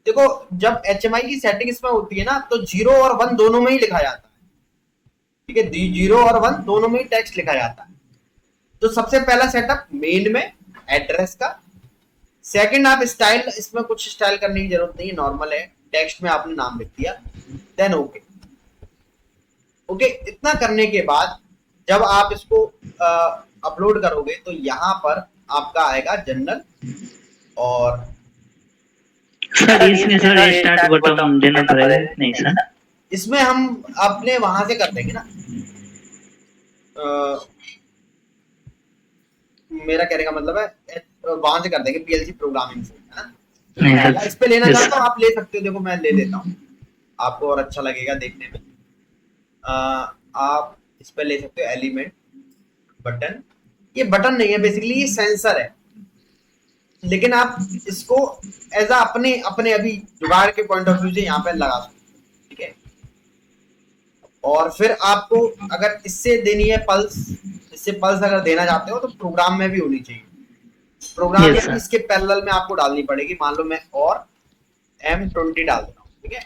देखो, जब HMI की सेटिंग इसमें होती है ना, तो 0 और 1 दोनों में ही लिखा जाता है, ठीक है। 0 और 1 दोनों में ही टेक्स्ट लिखा जाता है। तो सबसे पहला सेटअप मेन में एड्रेस का। सेकंड, आप स्टाइल, इसमें कुछ स्टाइल करने की जरूरत नहीं है, नॉर्मल है, टेक्स्ट में आपने नाम लिख दिया। Then okay. ओके, इतना करने के बाद जब आप इसको अपलोड करोगे, तो यहाँ पर आपका आएगा जनरल, और सर इसमें सर स्टार्ट बटन देना पड़ेगा नहीं सर? इसमें हम अपने वहां से कर देंगे ना। मेरा कहने का मतलब है वहां से कर देंगे, PLC प्रोग्रामिंग से, है ना। इस पे लेना चाहता हूँ, आप ले सकते हो। देखो मैं ले लेता हूँ, आपको और अच्छा लगेगा देखने में। आप इस पे ले सकते हो एलिमेंट बटन। ये बटन नहीं है, बेसिकली ये सेंसर है, लेकिन आप इसको एज अपने अपने अभी जुगाड़ के पॉइंट ऑफ व्यू से यहाँ पे लगा सकते हो, ठीक है। और फिर आपको अगर इससे देनी है पल्स, इससे पल्स अगर देना चाहते हो, तो प्रोग्राम में भी होनी चाहिए। प्रोग्राम Yes, में sir. इसके पैरेलल में आपको डालनी पड़ेगी। मान लो मैं और M20 डाल देता हूँ, ठीक है।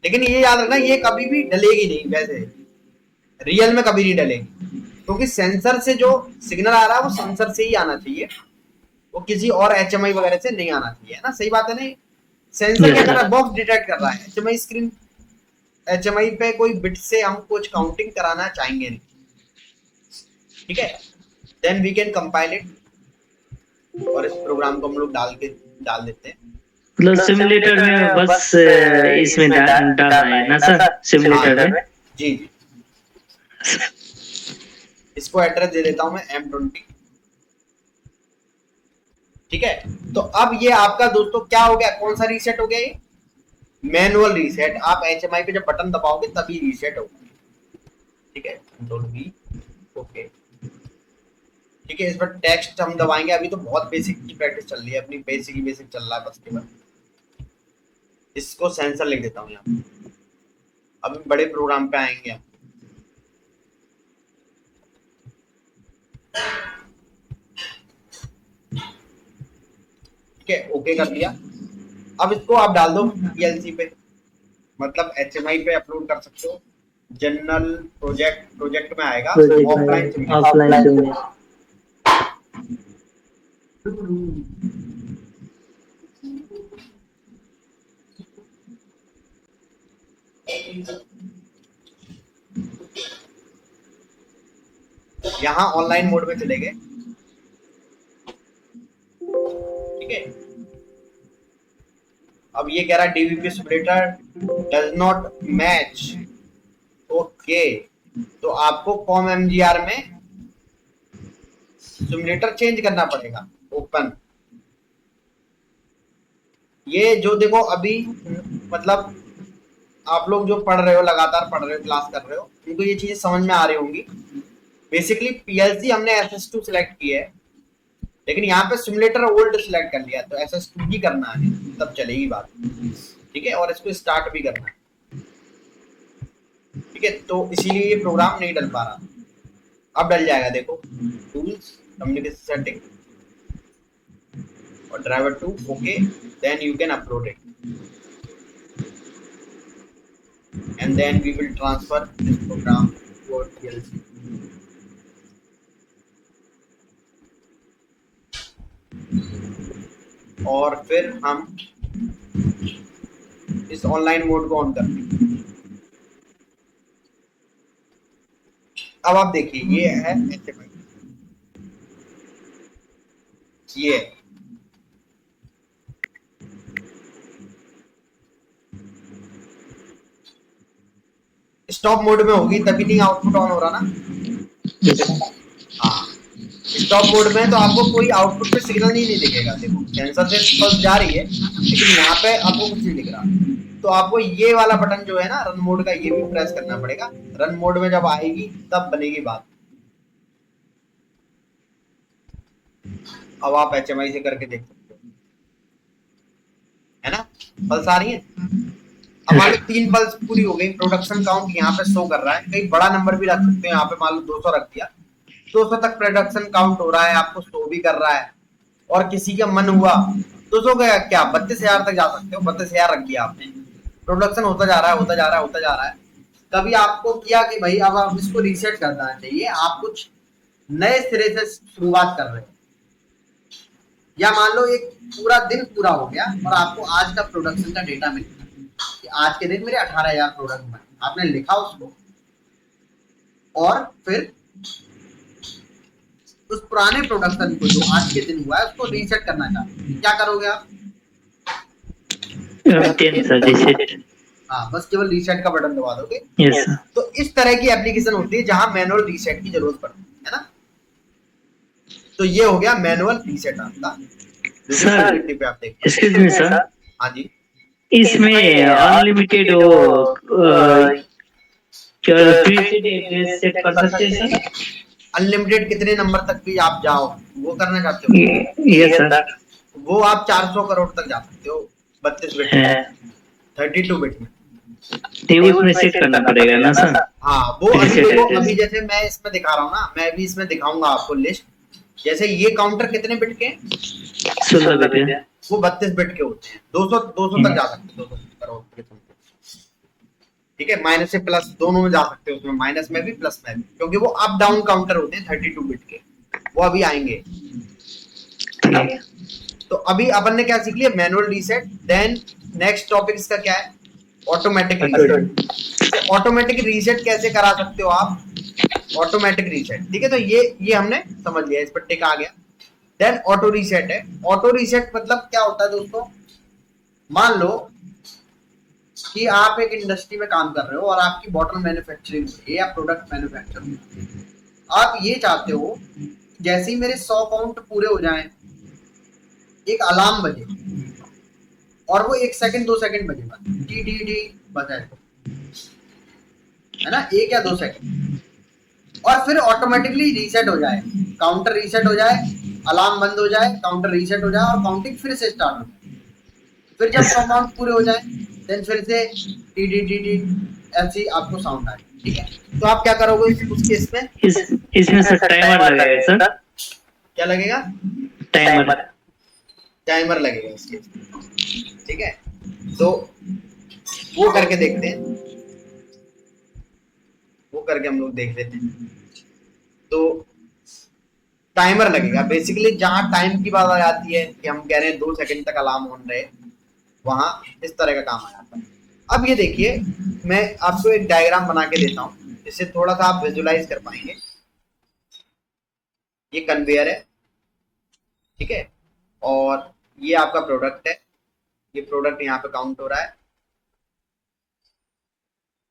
लेकिन ये याद रखना, ये कभी भी डलेगी नहीं, वैसे रियल में कभी नहीं डलेगी, क्योंकि सेंसर से जो सिग्नल आ रहा है वो सेंसर से ही आना चाहिए, वो किसी और HMI वगैरह से नहीं आना चाहिए, है ना। सही बात है नहीं? सेंसर Yes, क्या कर sir. रहा है? बॉक्स डिटेक्ट कर रहा है। HMI स्क्रीन, HMI पे कोई बिट से हम कुछ काउंटिंग कराना चाहेंगे नहीं, ठीक है। Then we can compile it, और इस प्रोग्राम को हम लोग डाल देते हैं। मतलब सिमुलेटर में बस इसमें डालना है ना सर, सिमुलेटर में? जी जी, इसको एड्रेस दे देता हूं मैं M20, ठीक है। तो अब ये आपका दोस्तों क्या हो गया? कौन सा रीसेट हो गया? ये मैनुअल रीसेट। आप HMI पे जब बटन दबाओगे तभी रीसेट होगा, ठीक है। कंट्रोल V, ओके, ठीक है। इस पर टेक्स्ट हम दबाएंगे। अभी तो बहुत बेसिक की प्रैक्टिस चल रही है अपनी, बेसिक ही बेसिक चल रहा है बस केवल। इसको सेंसर लिख देता हूँ यहाँ, अभी बड़े प्रोग्राम पे आएंगे हम। ठीक है, ओके कर दिया। अब इसको आप डाल दो PLC पे, मतलब HMI पे अपलोड कर सकते हो। जनरल प्रोजेक्ट में आएगा ऑफलाइन। यहाँ ऑनलाइन मोड में चले गए, ठीक है। अब ये कह रहा है DVP simulator does not match, okay. तो आपको कॉम MGR में सिमुलेटर चेंज करना पड़ेगा। ओपन, ये जो देखो अभी मतलब आप लोग जो पढ़ रहे हो, लगातार पढ़ रहे हो, क्लास कर रहे हो, उनको ये चीजें समझ में आ रही होंगी। बेसिकली पीएलसी हमने SS2 सिलेक्ट की है, लेकिन यहाँ पे सिमुलेटर ओल्ड सिलेक्ट कर लिया, तो SS2 ही करना है, तब चलेगी बात। ठीक है, और इसको स्टार्ट भी करना है। ठीक है, तो इसीलिए ये प्रोग्राम नहीं डल पा रहा, अब डल जाएगा। देखो टूल्स, कम्युनिकेशन सेटिंग और driver 2, okay, then you can upload it and then we will transfer this program to our PLC. और फिर हम इस ऑनलाइन मोड को ऑन करते हैं। अब आप देखिए, ये है HMI, ये स्टॉप मोड में होगी तभी नहीं आउटपुट ऑन हो रहा ना। हाँ, स्टॉप मोड में तो आपको कोई आउटपुट पे सिग्नल नहीं दिखेगा। देखो सेंसर से पल्स जा रही है, लेकिन यहाँ पे आपको कुछ नहीं दिख रहा। तो आपको ये वाला बटन जो है ना रन मोड का, ये भी प्रेस करना पड़ेगा। रन मोड में जब आएगी तब बनेगी बात। अब आप HMI से करके देख सकते हो, है ना, पल्स आ रही है। अब मान लो 3 पल्स पूरी हो गई, प्रोडक्शन काउंट यहाँ पे शो कर रहा है। कहीं बड़ा नंबर भी रख सकते हैं, यहाँ पे मान लो 200 रख दिया, 200 तक प्रोडक्शन काउंट हो रहा है, आपको शो भी कर रहा है। और किसी का मन हुआ 200 का क्या 32,000 तक जा सकते हो, 32,000 रख दिया आपने, प्रोडक्शन होता जा रहा है, होता जा रहा है, होता जा रहा है। कभी आपको किया कि भाई अब आप इसको रीसेट करना चाहिए, आप कुछ नए सिरे से शुरुआत कर रहे हो, या मान लो एक पूरा दिन पूरा हो गया और आपको आज का प्रोडक्शन का डेटा मिल गया कि आज के दिन मेरे 18,000 प्रोडक्ट बने, आपने लिखा उसको, और फिर उस पुराने प्रोडक्शन को जो आज के दिन हुआ है उसको रीसेट करना चाहते हैं, क्या करोगे आप? हाँ, बस केवल रीसेट का बटन दबा दोगे। Yes sir. तो इस तरह की एप्लीकेशन होती है जहां मैनुअल रीसेट की जरूरत पड़ती है ना। तो ये हो गया मैनुअल रीसेट आपका। सर पे आप देख, एक्सक्यूज मी सर, हाँ जी, इसमें अनलिमिटेड वो प्रीसेट एड्रेस सेट कर सकते हैं सर? अनलिमिटेड कितने नंबर तक भी आप जाओ, वो करना चाहते हो? Yes sir. वो आप 400 करोड़ तक जा सकते हो 32 बिट में, 32 बिट में। तो उसमें सेट करना पड़ेगा ना सर? हाँ, वो अभी देखो, अभी जैसे मैं इसमें दिखा रहा हूँ ना, मैं भी इसमें दिखाऊंगा आपको लिस्ट। जैसे ये काउंटर कितने बिट के? 16 बिट है। वो 32 बिट के होते हैं। 200 तक जा सकते हैं, 200 करोड़ के। ठीक है, माइनस से प्लस दोनों में जा सकते हो, उसमें माइनस में भी प्लस में भी, क्योंकि वो अप डाउन काउंटर होते हैं 32 बिट के, वो अभी आएंगे। तो अभी अपन ने क्या सीख लिया? Manual reset. Then next topic इसका क्या है? Automatic reset. ऑटोमेटिक रीसेट कैसे करा सकते हो आप? ऑटोमेटिक रीसेट, ठीक है, तो ये हमने समझ लिया, इस पर टिक आ गया। देन ऑटो रीसेट है। ऑटो रीसेट मतलब क्या होता है दोस्तों? मान लो कि आप एक इंडस्ट्री में काम कर रहे हो और आपकी बॉटल मैन्युफैक्चरिंग या प्रोडक्ट मैन्युफैक्चरिंग, आप ये चाहते हो जैसे ही मेरे 100 काउंट पूरे हो जाएं, एक अलार्म बजे, और वो 1 सेकंड 2 सेकंड बजे, टी टी टी बजाए, है ना, 1 या 2 सेकंड, और फिर ऑटोमेटिकली रीसेट हो जाए, काउंटर रीसेट हो जाए, अलार्म बंद हो जाए, काउंटर रीसेट हो जाए और काउंटिंग फिर से स्टार्ट हो जाए। फिर जब 100 काउंट पूरे हो जाए, देन फिर से टी टी टी टी ऐसी आपको साउंड आए। ठीक है, तो आप क्या करोगे उस केस में? इसमें सर टाइमर लगेगा सर? क्या लगेगा? टाइमर लगेगा इसके। ठीक है, तो वो करके देखते हैं, वो करके हम लोग देख लेते हैं। तो टाइमर लगेगा बेसिकली, जहां टाइम की बात आ जाती है कि हम कह रहे हैं 2 सेकंड तक अलार्म ऑन रहे, वहां इस तरह का काम आ जाता है। अब ये देखिए, मैं आपको एक डायग्राम बना के देता हूं, जिससे थोड़ा सा आप विजुलाइज कर पाएंगे। ये कन्वेयर है, ठीक है, और ये आपका प्रोडक्ट है। ये प्रोडक्ट यहाँ पे काउंट हो रहा है,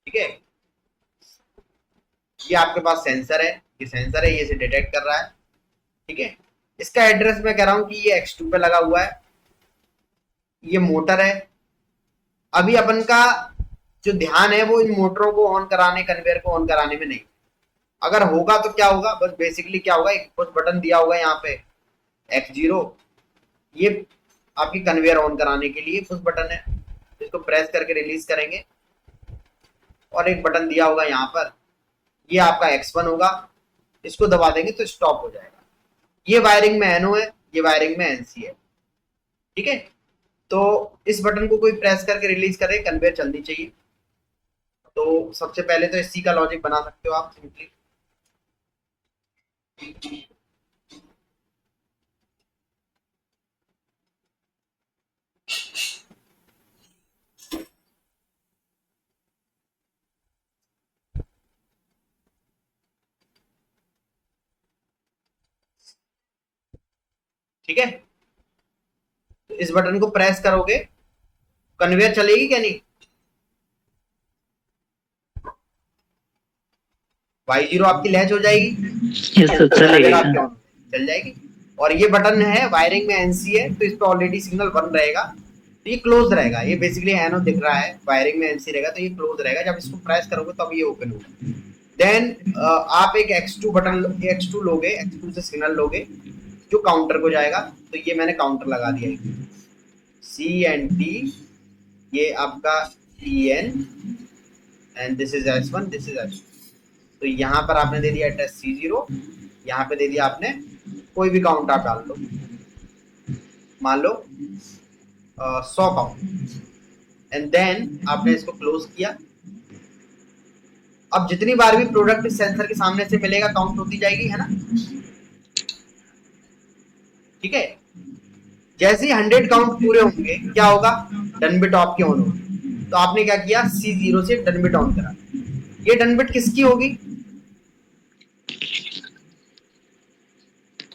ठीक है। ये आपके पास सेंसर है, ये सेंसर है, ये इसे डिटेक्ट कर रहा है, ठीक है। इसका एड्रेस मैं कह रहा हूँ कि ये X2 पे लगा हुआ है, ये मोटर है। अभी अपन का जो ध्यान है वो इन मोटरों को ऑन कराने, कन्वेयर को ऑन कराने में नहीं। अगर होगा तो क्या होगा, बस बेसिकली क्या होगा, एक पुश बटन दिया होगा यहाँ पे X0, ये आपकी कन्वेयर ऑन कराने के लिए पुश बटन है, इसको प्रेस करके रिलीज करेंगे। और एक बटन दिया होगा यहाँ पर, ये आपका X1 होगा, इसको दबा देंगे तो स्टॉप हो जाएगा। ये वायरिंग में NO है, ये वायरिंग में NC है। ठीक है, तो इस बटन को कोई प्रेस करके रिलीज करे, कन्वेयर चलनी चाहिए। तो सबसे पहले तो इसी का लॉजिक बना सकते हो आप सिंपली। ठीक है, तो इस बटन को प्रेस करोगे, कन्वेयर चलेगी क्या नहीं? Y0 आपकी लैच हो जाएगी, यस सर, चलेगी आपके सर। on चल जाएगी। और ये बटन है, वायरिंग में NC है, तो इस पे ऑलरेडी सिग्नल 1 रहेगा, तो ये क्लोज रहेगा। ये बेसिकली NO दिख रहा है, वायरिंग में NC रहेगा, तो ये क्लोज रहेगा। जब इसको प्रेस करोगे तब ये ओपन होगा। देन आप एक X2 बटन, X2 लोगे, X2 से सिग्नल लोगे जो काउंटर को जाएगा। तो ये मैंने काउंटर लगा दिया है, CNT, ये आपका EN, and this is S1, this is S2। तो यहाँ पर आपने दे दिया एड्रेस C0, यहाँ पे दे दिया आपने कोई भी काउंट आप डाल लो, मान लो 100 काउंट, एंड देन आपने इसको क्लोज किया। अब जितनी बार भी प्रोडक्ट इस सेंसर के सामने से मिलेगा काउंट होती जाएगी, है ना? ठीक है, जैसे ही 100 काउंट पूरे होंगे क्या होगा, डन बिट ऑफ के ऑन होगी। तो आपने क्या किया, C0 से डन बिट ऑन करा। ये डन बिट किसकी होगी?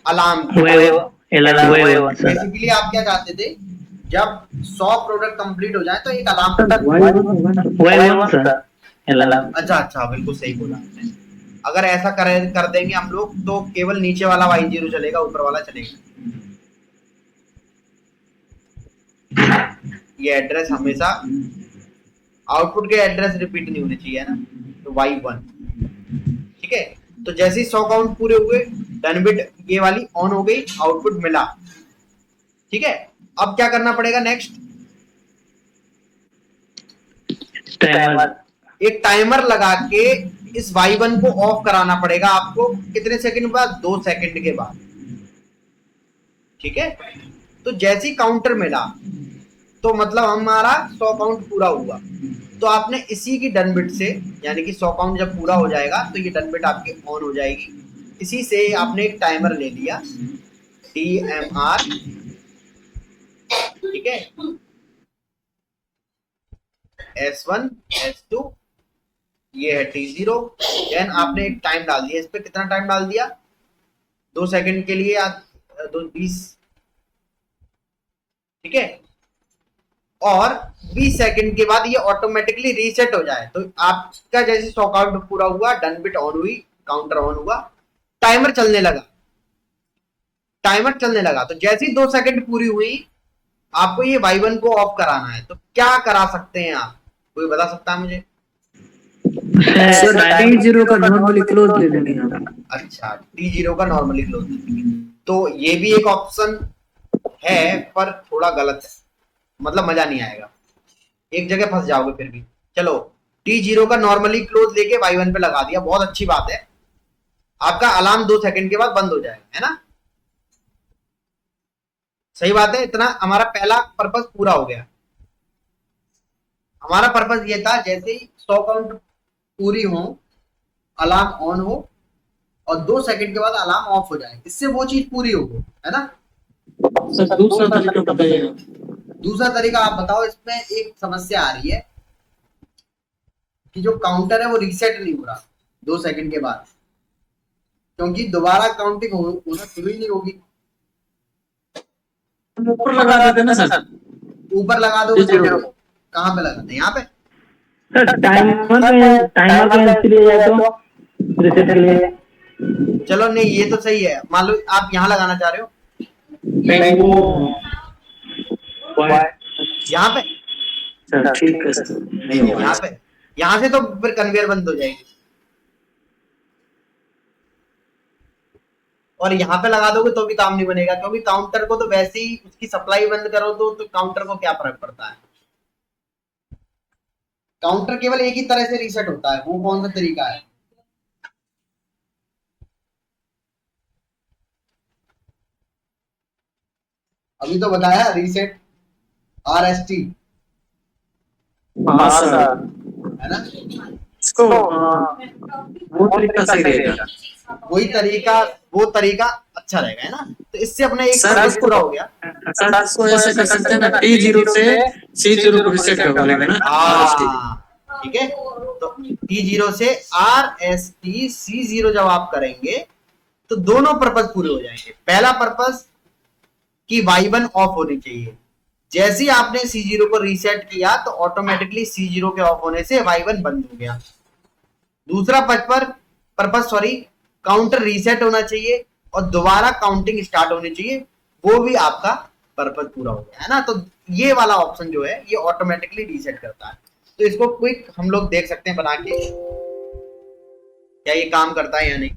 अलार्म की। बेसिकली आप क्या चाहते थे, जब 100 प्रोडक्ट कंप्लीट हो जाए तो एक अलार्म। अच्छा अच्छा, बिल्कुल सही बोला आपने। अगर ऐसा कर देंगे हम लोग तो केवल नीचे वाला Y0 चलेगा, ऊपर वाला चलेगा। ये एड्रेस हमेशा, आउटपुट के एड्रेस रिपीट नहीं होने चाहिए, है ना? तो Y1। ठीक है, तो जैसे ही 100 काउंट पूरे हुए, डन बिट ये वाली ऑन हो गई, आउटपुट मिला। ठीक है, अब क्या करना पड़ेगा नेक्स्ट, एक टाइमर लगा के इस Y1 को ऑफ कराना पड़ेगा आपको। कितने सेकंड बाद? 2 सेकंड के बाद। ठीक है, तो जैसे ही काउंटर मिला तो मतलब हमारा 100 काउंट पूरा हुआ। तो आपने इसी की डन बिट से, यानी कि 100 काउंट जब पूरा हो जाएगा तो ये डन बिट आपकी ऑन हो जाएगी। इसी से आपने एक टाइमर ले लिया, DMR। ठीक है, S1, S2, ये है T0। देन आपने एक टाइम डाल दिया, इस पे कितना टाइम डाल दिया, 2 सेकंड के लिए, या 20। ठीक है, और 20 सेकंड के बाद ये ऑटोमेटिकली रीसेट हो जाए। तो आपका जैसे 100 काउंट पूरा हुआ, डन बिट ऑन हुई, काउंटर ऑन हुआ, टाइमर चलने लगा, टाइमर चलने लगा। तो जैसे ही 2 सेकंड पूरी हुई, आपको ये Y1 को ऑफ कराना है। तो क्या करा सकते हैं आप, कोई बता सकता है मुझे? T0 का नॉर्मली क्लोज ले लेंगे आप। अच्छा, T0 का नॉर्मली क्लोज ले लेंगे। तो ये भी एक ऑप्शन है, पर थोड़ा गलत है, मतलब मजा नहीं आएगा, एक जगह फंस जाओगे फिर भी। चलो, T0 का नॉर्मली क्लोज लेके Y1 पे लगा दिया, बहुत अच्छी बात है। आपका अलार्म 2 सेकंड के बाद बंद हो जाएगा, है ना? सही बात है, इतना हमारा पहला पर्पस पूरा हो गया। हमारा पर्पस ये था, जैसे ही 100 काउंट पूरी हो, अलार्म ऑन हो, और 2 सेकंड के बाद अलार्म ऑफ हो जाए, इससे वो चीज पूरी हो, है ना? सर दूसरा तरीका बताइए। दूसरा तरीका आप बताओ। इसमें एक समस्या आ रही है कि जो काउंटर है वो रीसेट नहीं हो रहा 2 सेकंड के बाद, क्योंकि दोबारा काउंटिंग होना शुरू ही नहीं होगी। ऊपर लगा देते ना सर। ऊपर लगा दो, कहाँ पे लगाते हैं? यहाँ पे सर टाइमर पे इसलिए जाए तो रीसेट के लिए। चलो, नहीं ये तो सही है। मान लो आप यहाँ लगाना चाह रहे हो, नहीं वो यहाँ पे, सर ठीक है सर, नहीं हुआ यहाँ पे, यहाँ से तो फिर कन्वेयर बंद हो जाएगी, और यहाँ पे लगा दोगे तो भी काम नहीं बनेगा, क्योंकि काउंटर को तो वैसे ही उसकी सप्लाई बंद करो तो काउंटर को क्या फर्क पड़ता है। काउंटर केवल एक ही तरह से रीसेट होता है, वो कौन सा तरीका है। अभी तो बताया रीसेट RST, हाँ सर, है ना। इसको वो तरीका सही रहेगा। वो तरीका अच्छा रहेगा, है ना। तो इससे अपना एक सर, पर्पस पूरा हो गया। सर इसको ऐसे कर सकते हैं ना, T0 से C0 को रीसेट कर लेंगे ना, RST। हाँ ठीक है, तो T0 से RST C0 जब आप करेंगे तो दोनों पर्पस पूरे हो जाएंगे। पहला पर्पस कि Y1 ऑफ होनी चाहिए, जैसे ही आपने C0 को रीसेट किया तो ऑटोमेटिकली C0 के ऑफ होने से Y1 बंद हो गया। दूसरा पर्पस काउंटर रीसेट होना चाहिए और दोबारा काउंटिंग स्टार्ट होनी चाहिए, वो भी आपका पर्पस पूरा हो गया, है ना। तो ये वाला ऑप्शन जो है ये ऑटोमेटिकली रीसेट करता है। तो इसको क्विक हम लोग देख सकते हैं बना के, क्या ये काम करता है या नहीं।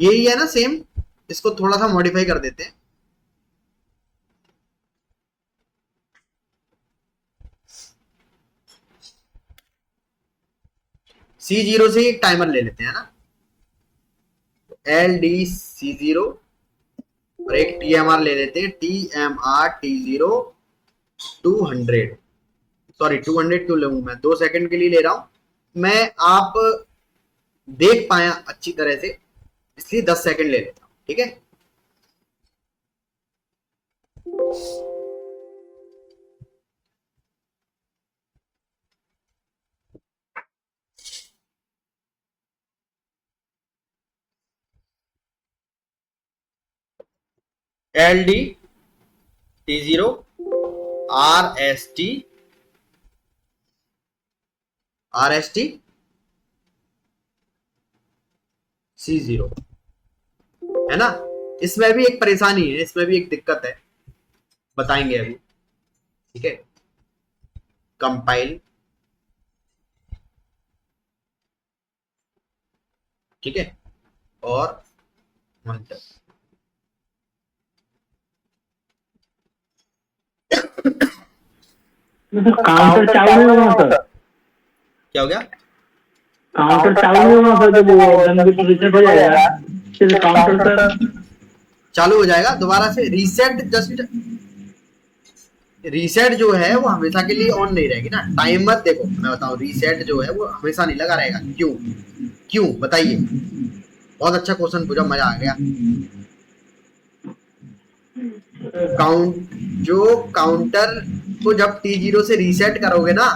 यही है ना सेम, इसको थोड़ा सा मॉडिफाई कर देते हैं। C0 से एक टाइमर ले लेते हैं ना, LDC0, और एक TMR ले लेते हैं, TMR T0 200। सॉरी 200 क्यों लूंगा मैं, 2 सेकंड के लिए ले रहा हूं मैं, आप देख पाया अच्छी तरह से, इसलिए 10 सेकंड ले लेता हूं, ठीक है। LDT0 RST C0, है ना। इसमें भी एक परेशानी है, इसमें भी एक दिक्कत है, बताएंगे अभी, ठीक है। कंपाइल, ठीक है, और मॉनिटर। काउंटर चालू नहीं हुआ सर, क्या हो गया, काउंटर चालू नहीं हुआ सर, जब वो जंग रीसेट हो जाएगा फिर काउंटर सर चालू हो जाएगा दोबारा से। रीसेट जो है वो हमेशा के लिए ऑन नहीं रहेगी ना। टाइमर देखो मैं बताऊं, रीसेट जो है वो हमेशा नहीं लगा रहेगा। क्यों क्यों बताइए, बहुत अच्छा क्वेश्चन पूछा, मजा आ गया। काउंटर को जब T0 से रीसेट करोगे ना,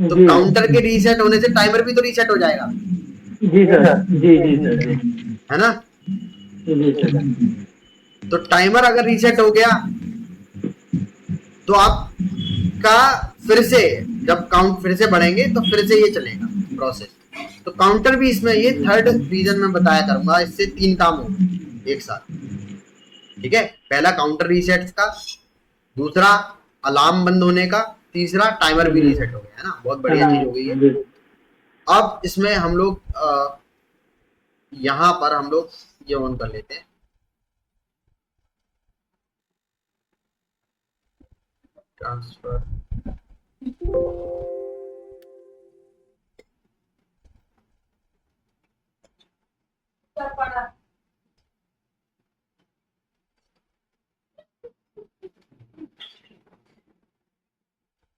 तो काउंटर के रीसेट होने से टाइमर भी तो रीसेट हो जाएगा। जी सर, जी सर, है ना। जी सर। तो टाइमर अगर रीसेट हो गया तो आपका फिर से जब काउंट फिर से बढ़ेंगे तो फिर से ये चलेगा प्रोसेस। तो काउंटर भी इसमें, ये थर्ड रीजन में बताया करूंगा, इससे 3 काम होंगे एक साथ, ठीक है। पहला काउंटर रीसेट का, दूसरा अलार्म बंद होने का, तीसरा टाइमर भी रीसेट हो गया, है ना। बहुत बढ़िया चीज हो गई है। अब इसमें हम लोग यहाँ पर हम लोग ये ऑन कर लेते हैं, ट्रांसफर।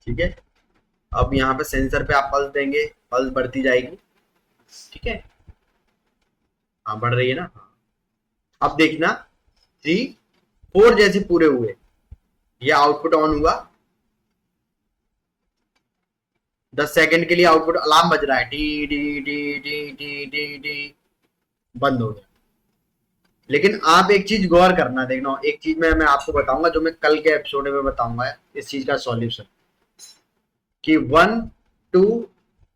ठीक है, अब यहाँ पे सेंसर पे आप पल्स देंगे, पल्स बढ़ती जाएगी, ठीक है। हाँ बढ़ रही है ना। अब देखना 3 4 जैसे पूरे हुए, ये आउटपुट ऑन हुआ, 10 सेकंड के लिए आउटपुट अलार्म बज रहा है, T T T T T T T, बंद हो गया। लेकिन आप एक चीज गौर करना, देखना एक चीज मैं आपको बताऊंगा, जो मैं कल के एपिसोड में बताऊंगा इस चीज का सॉल्यूशन, कि 1 2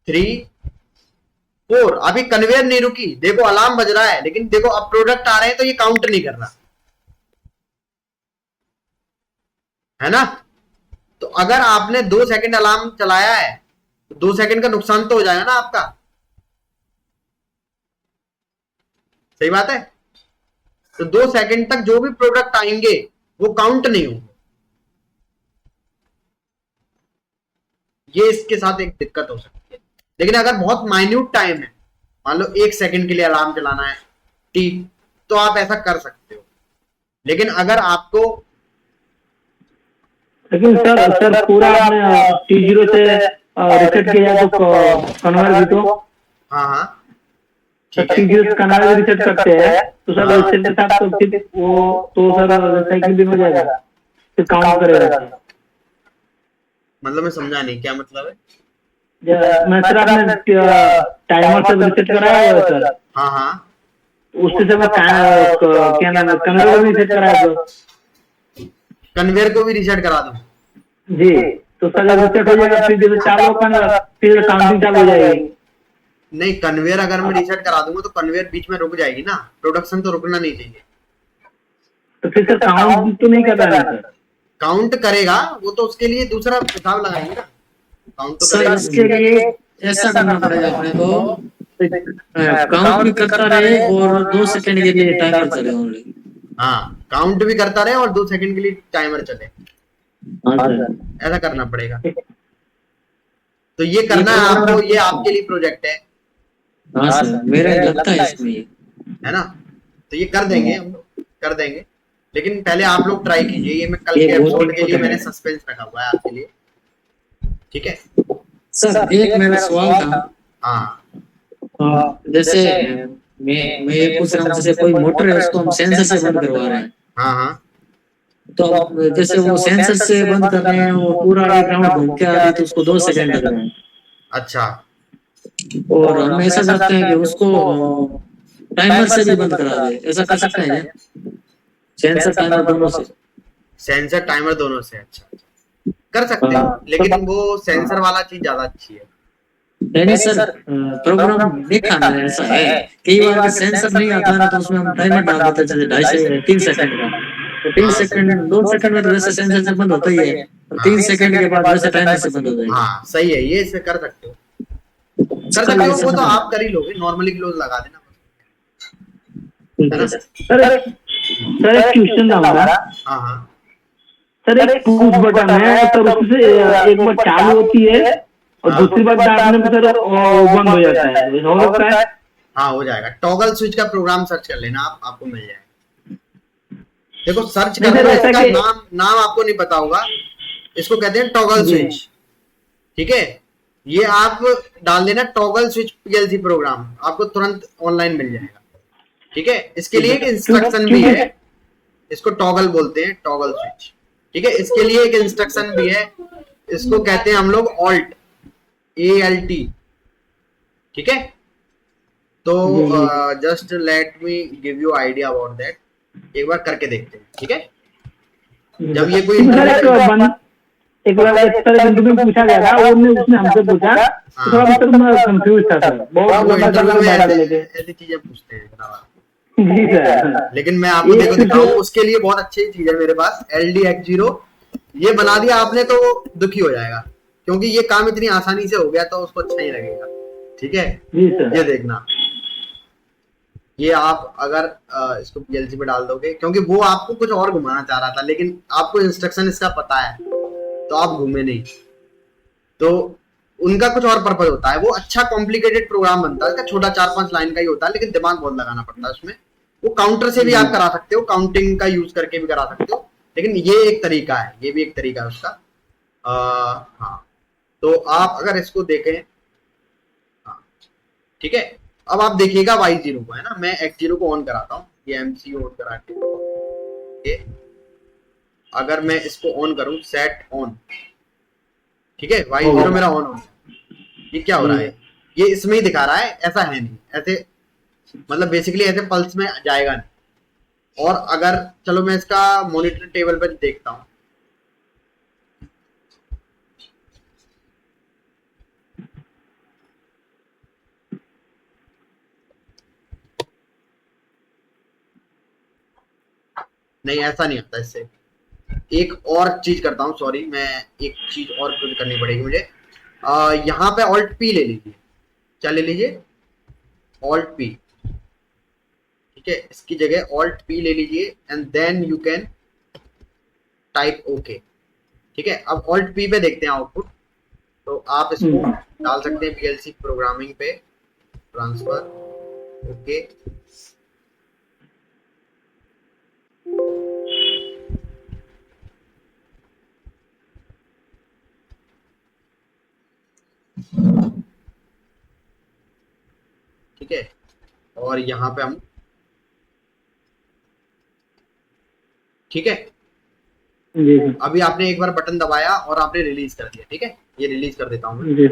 3 4। अभी कन्वेयर नहीं रुकी, देखो अलार्म बज रहा है, लेकिन देखो अब प्रोडक्ट आ रहे हैं तो ये काउंट नहीं कर रहा है ना। तो अगर आपने 2 सेकंड अलार्म चलाया है तो 2 सेकंड का नुकसान तो हो जाएगा ना आपका। सही बात है। तो 2 सेकंड तक जो भी प्रोडक्ट आएंगे वो काउंट नहीं होंगे। ये इसके साथ एक दिक्कत हो सकती है। लेकिन अगर बहुत माइन्यूट टाइम है, मान लो 1 सेकंड के लिए अलार्म चलाना है ठीक, तो आप ऐसा कर सकते हो। लेकिन अगर आपको लेकिन सर पूरा आपने T0 से रिसेट किया तो कन्वर्ट भी तो। हाँ हाँ ठीक है। T0 से कन्वर्ट भी रिसेट करते हैं तो सर रिसेट के साथ तो फिर वो तो सर साइकिल भी हो जाएगा, फिर काउंट करेगा। मतलब मैं समझा नहीं, क्या मतलब है? मैं सर आपने टाइमर से रिसेट कराया हुआ सर। हाँ हाँ उससे से मैं क्या नाम है कन्वर्ट भी रिसेट कराया तो। कन्वेयर को भी रीसेट करा दूं? जी, तो सर जब रिसेट हो जाएगा फिर जब चालू होगा फिर काउंटिंग चालू हो जाएगी। नहीं, कन्वेयर अगर मैं रीसेट करा दूंगा तो कन्वेयर बीच में रुक जाएगी ना, प्रोडक्शन तो रुकना नहीं चाहिए। तो फिर सर काउंट तो नहीं कर रहा है सर। काउंट करेगा वो तो, उसके लिए दूसरा हिसाब लगाएंगे ना, काउंट तो सर करेगा। इसके लिए ऐसा करना पड़ेगा अपने को, काउंट भी करता रहे और 2 सेकंड के लिए टाइमर चले ओनली। हाँ, काउंट भी करता रहे और 2 सेकंड के लिए टाइमर चले, हाँ सर, ऐसा करना पड़ेगा। तो ये करना है आपको, ये आपके लिए प्रोजेक्ट है। हाँ सर, मेरा लगता है इसमें है ना। तो ये कर देंगे हम लोग, कर देंगे। लेकिन पहले आप लोग ट्राई कीजिए, ये मैं कल ये के बहुत एपिसोड के लिए important मैंने है। सस्पेंस रखा हुआ है आपके लिए, ठीक है। सर एक मेरा सवाल था, हाँ जैसे मैं ये पूछ रहा हूँ, जैसे कोई मोटर है उसको हम सेंसर से बंद करवा रहे हैं, हाँ हाँ तो अब जैसे वो सेंसर से बंद कर रहे हैं, वो पूरा एक राउंड घूम के आ रही है तो उसको 2 सेकंड लग रहे हैं, अच्छा। और हम ऐसा करते हैं कि उसको टाइमर से भी बंद करा दे, ऐसा कर सकते हैं क्या? सेंसर टाइमर दोनों से। सेंसर टाइमर दोनों से, अच्छा कर सकते हो, लेकिन वो सेंसर वाला चीज ज्यादा अच्छी है। नहीं सर, प्रोग्राम देखा मैंने, ऐसा है कई बार सेंसर नहीं आता ना तो उसमें हम टाइमर डाल देते हैं, जैसे 2.5 से 3 सेकंड का, तो 3 सेकंड 2 सेकंड में तो वैसे सेंसर से बंद होता ही है, और 3 सेकंड के बाद वैसे टाइमर से बंद हो जाएगा। हाँ सही है, ये इसे कर सकते हो, कर सकते हो। वो तो आप कर ही लोगे, नॉर्मली क्लोज लगा देना, है ना। सर एक क्वेश्चन था हमारा। हाँ हाँ सर एक पुश बटन है सर, उससे एक बार चालू होती है और दूसरी बार दाबने पे सर वो बंद हो जाता है, हो सकता है? हाँ हो जाएगा। टॉगल स्विच का प्रोग्राम सर्च कर लेना आप, आपको मिल जाएगा। देखो सर्च करने में इसका नाम आपको नहीं पता होगा, इसको कहते हैं टॉगल स्विच, ठीक है। ये आप डाल देना टॉगल स्विच पीएलसी प्रोग्राम, आपको तुरंत ऑनलाइन मिल जाएगा, ठीक है। इसके लिए एक इंस्ट्रक्शन भी है, इसको टॉगल बोलते हैं, टॉगल स्विच, ठीक है। इसके लिए एक इंस्ट्रक्शन भी है, इसको कहते हैं हम लोग ऑल्ट, ALT, ठीक है। तो just let me give you idea about that, एक बार करके देखते हैं, ठीक है। जब ये कोई एक बार इंटरव्यू में पूछा गया था, उसने हमसे पूछा, तो थोड़ा सर मैं कंफ्यूज था सर, बहुत ऐसी चीजें पूछते हैं जी सर। लेकिन मैं आपको देखो दिखाऊं, उसके लिए बहुत अच्छी चीज है मेरे पास, LDX0, ये बना दिया आपने तो दुखी हो जाएगा, क्योंकि ये काम इतनी आसानी से हो गया तो उसको अच्छा नहीं लगेगा, ठीक है। ये देखना, ये आप अगर इसको PLC पे डाल दोगे, क्योंकि वो आपको कुछ और घुमाना चाह रहा था, लेकिन आपको इंस्ट्रक्शन इसका पता है तो आप घूमे नहीं। तो उनका कुछ और पर्पज होता है, वो अच्छा कॉम्प्लिकेटेड प्रोग्राम बनता है, इसका छोटा 4-5 लाइन का ही होता है, लेकिन दिमाग बहुत लगाना पड़ता है उसमें। वो काउंटर से भी आप करा सकते हो, काउंटिंग का यूज करके भी करा सकते हो, लेकिन ये एक तरीका है, ये भी एक तरीका है उसका। हाँ, तो आप अगर इसको देखें, हाँ ठीक है। अब आप देखिएगा Y0 को, है ना, मैं X0 को ऑन कराता हूँ, ये MCU ऑन करा के, अगर मैं इसको ऑन करूं, सेट ऑन, ठीक है, Y0 मेरा ऑन हो गया। ये क्या हो रहा है, ये इसमें ही दिखा रहा है, ऐसा है नहीं, ऐसे मतलब बेसिकली ऐसे पल्स में जाएगा नहीं। और अगर चलो मैं इसका मॉनिटर टेबल पर देखता हूं, नहीं ऐसा नहीं होता इससे। एक और चीज करता हूँ, सॉरी, मैं एक चीज और करनी पड़ेगी मुझे। यहाँ पे ऑल्ट पी ले लीजिए। क्या ले लीजिए? Alt P. ठीक है, इसकी जगह ऑल्ट पी ले लीजिए and then you can type okay. ठीक है, अब ऑल्ट पी पे देखते हैं आउटपुट। तो आप इसको डाल सकते हैं पीएलसी प्रोग्रामिंग पे, ट्रांसफर ओके। ठीक है, और यहाँ पे हम, ठीक है, जी सर। अभी आपने एक बार बटन दबाया और आपने रिलीज कर दिया। ठीक है, ये रिलीज कर देता हूँ मैं। जी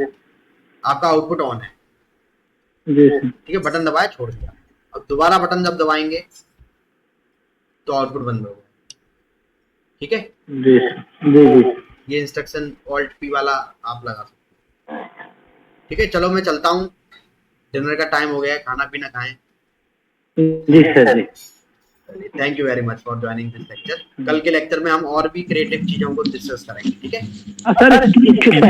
आपका आउटपुट ऑन है। जी सर। ठीक है, बटन दबाया, छोड़ दिया। अब दोबारा बटन जब दबाएंगे तो आउटपुट बंद हो गया। ठीक है, जी जी जी। ये इंस्ट्रक्शन ऑल्ट पी वाला आप लगा सकते हैं। ठीक है, चलो मैं चलता हूँ, डिनर का टाइम हो गया है, खाना पीना खाएं। जी सर जी। Thank you very much for joining this lecture. कल के लेक्चर में हम और भी क्रिएटिव चीजों को डिस्कस करेंगे। ठीक है सर इसके पहले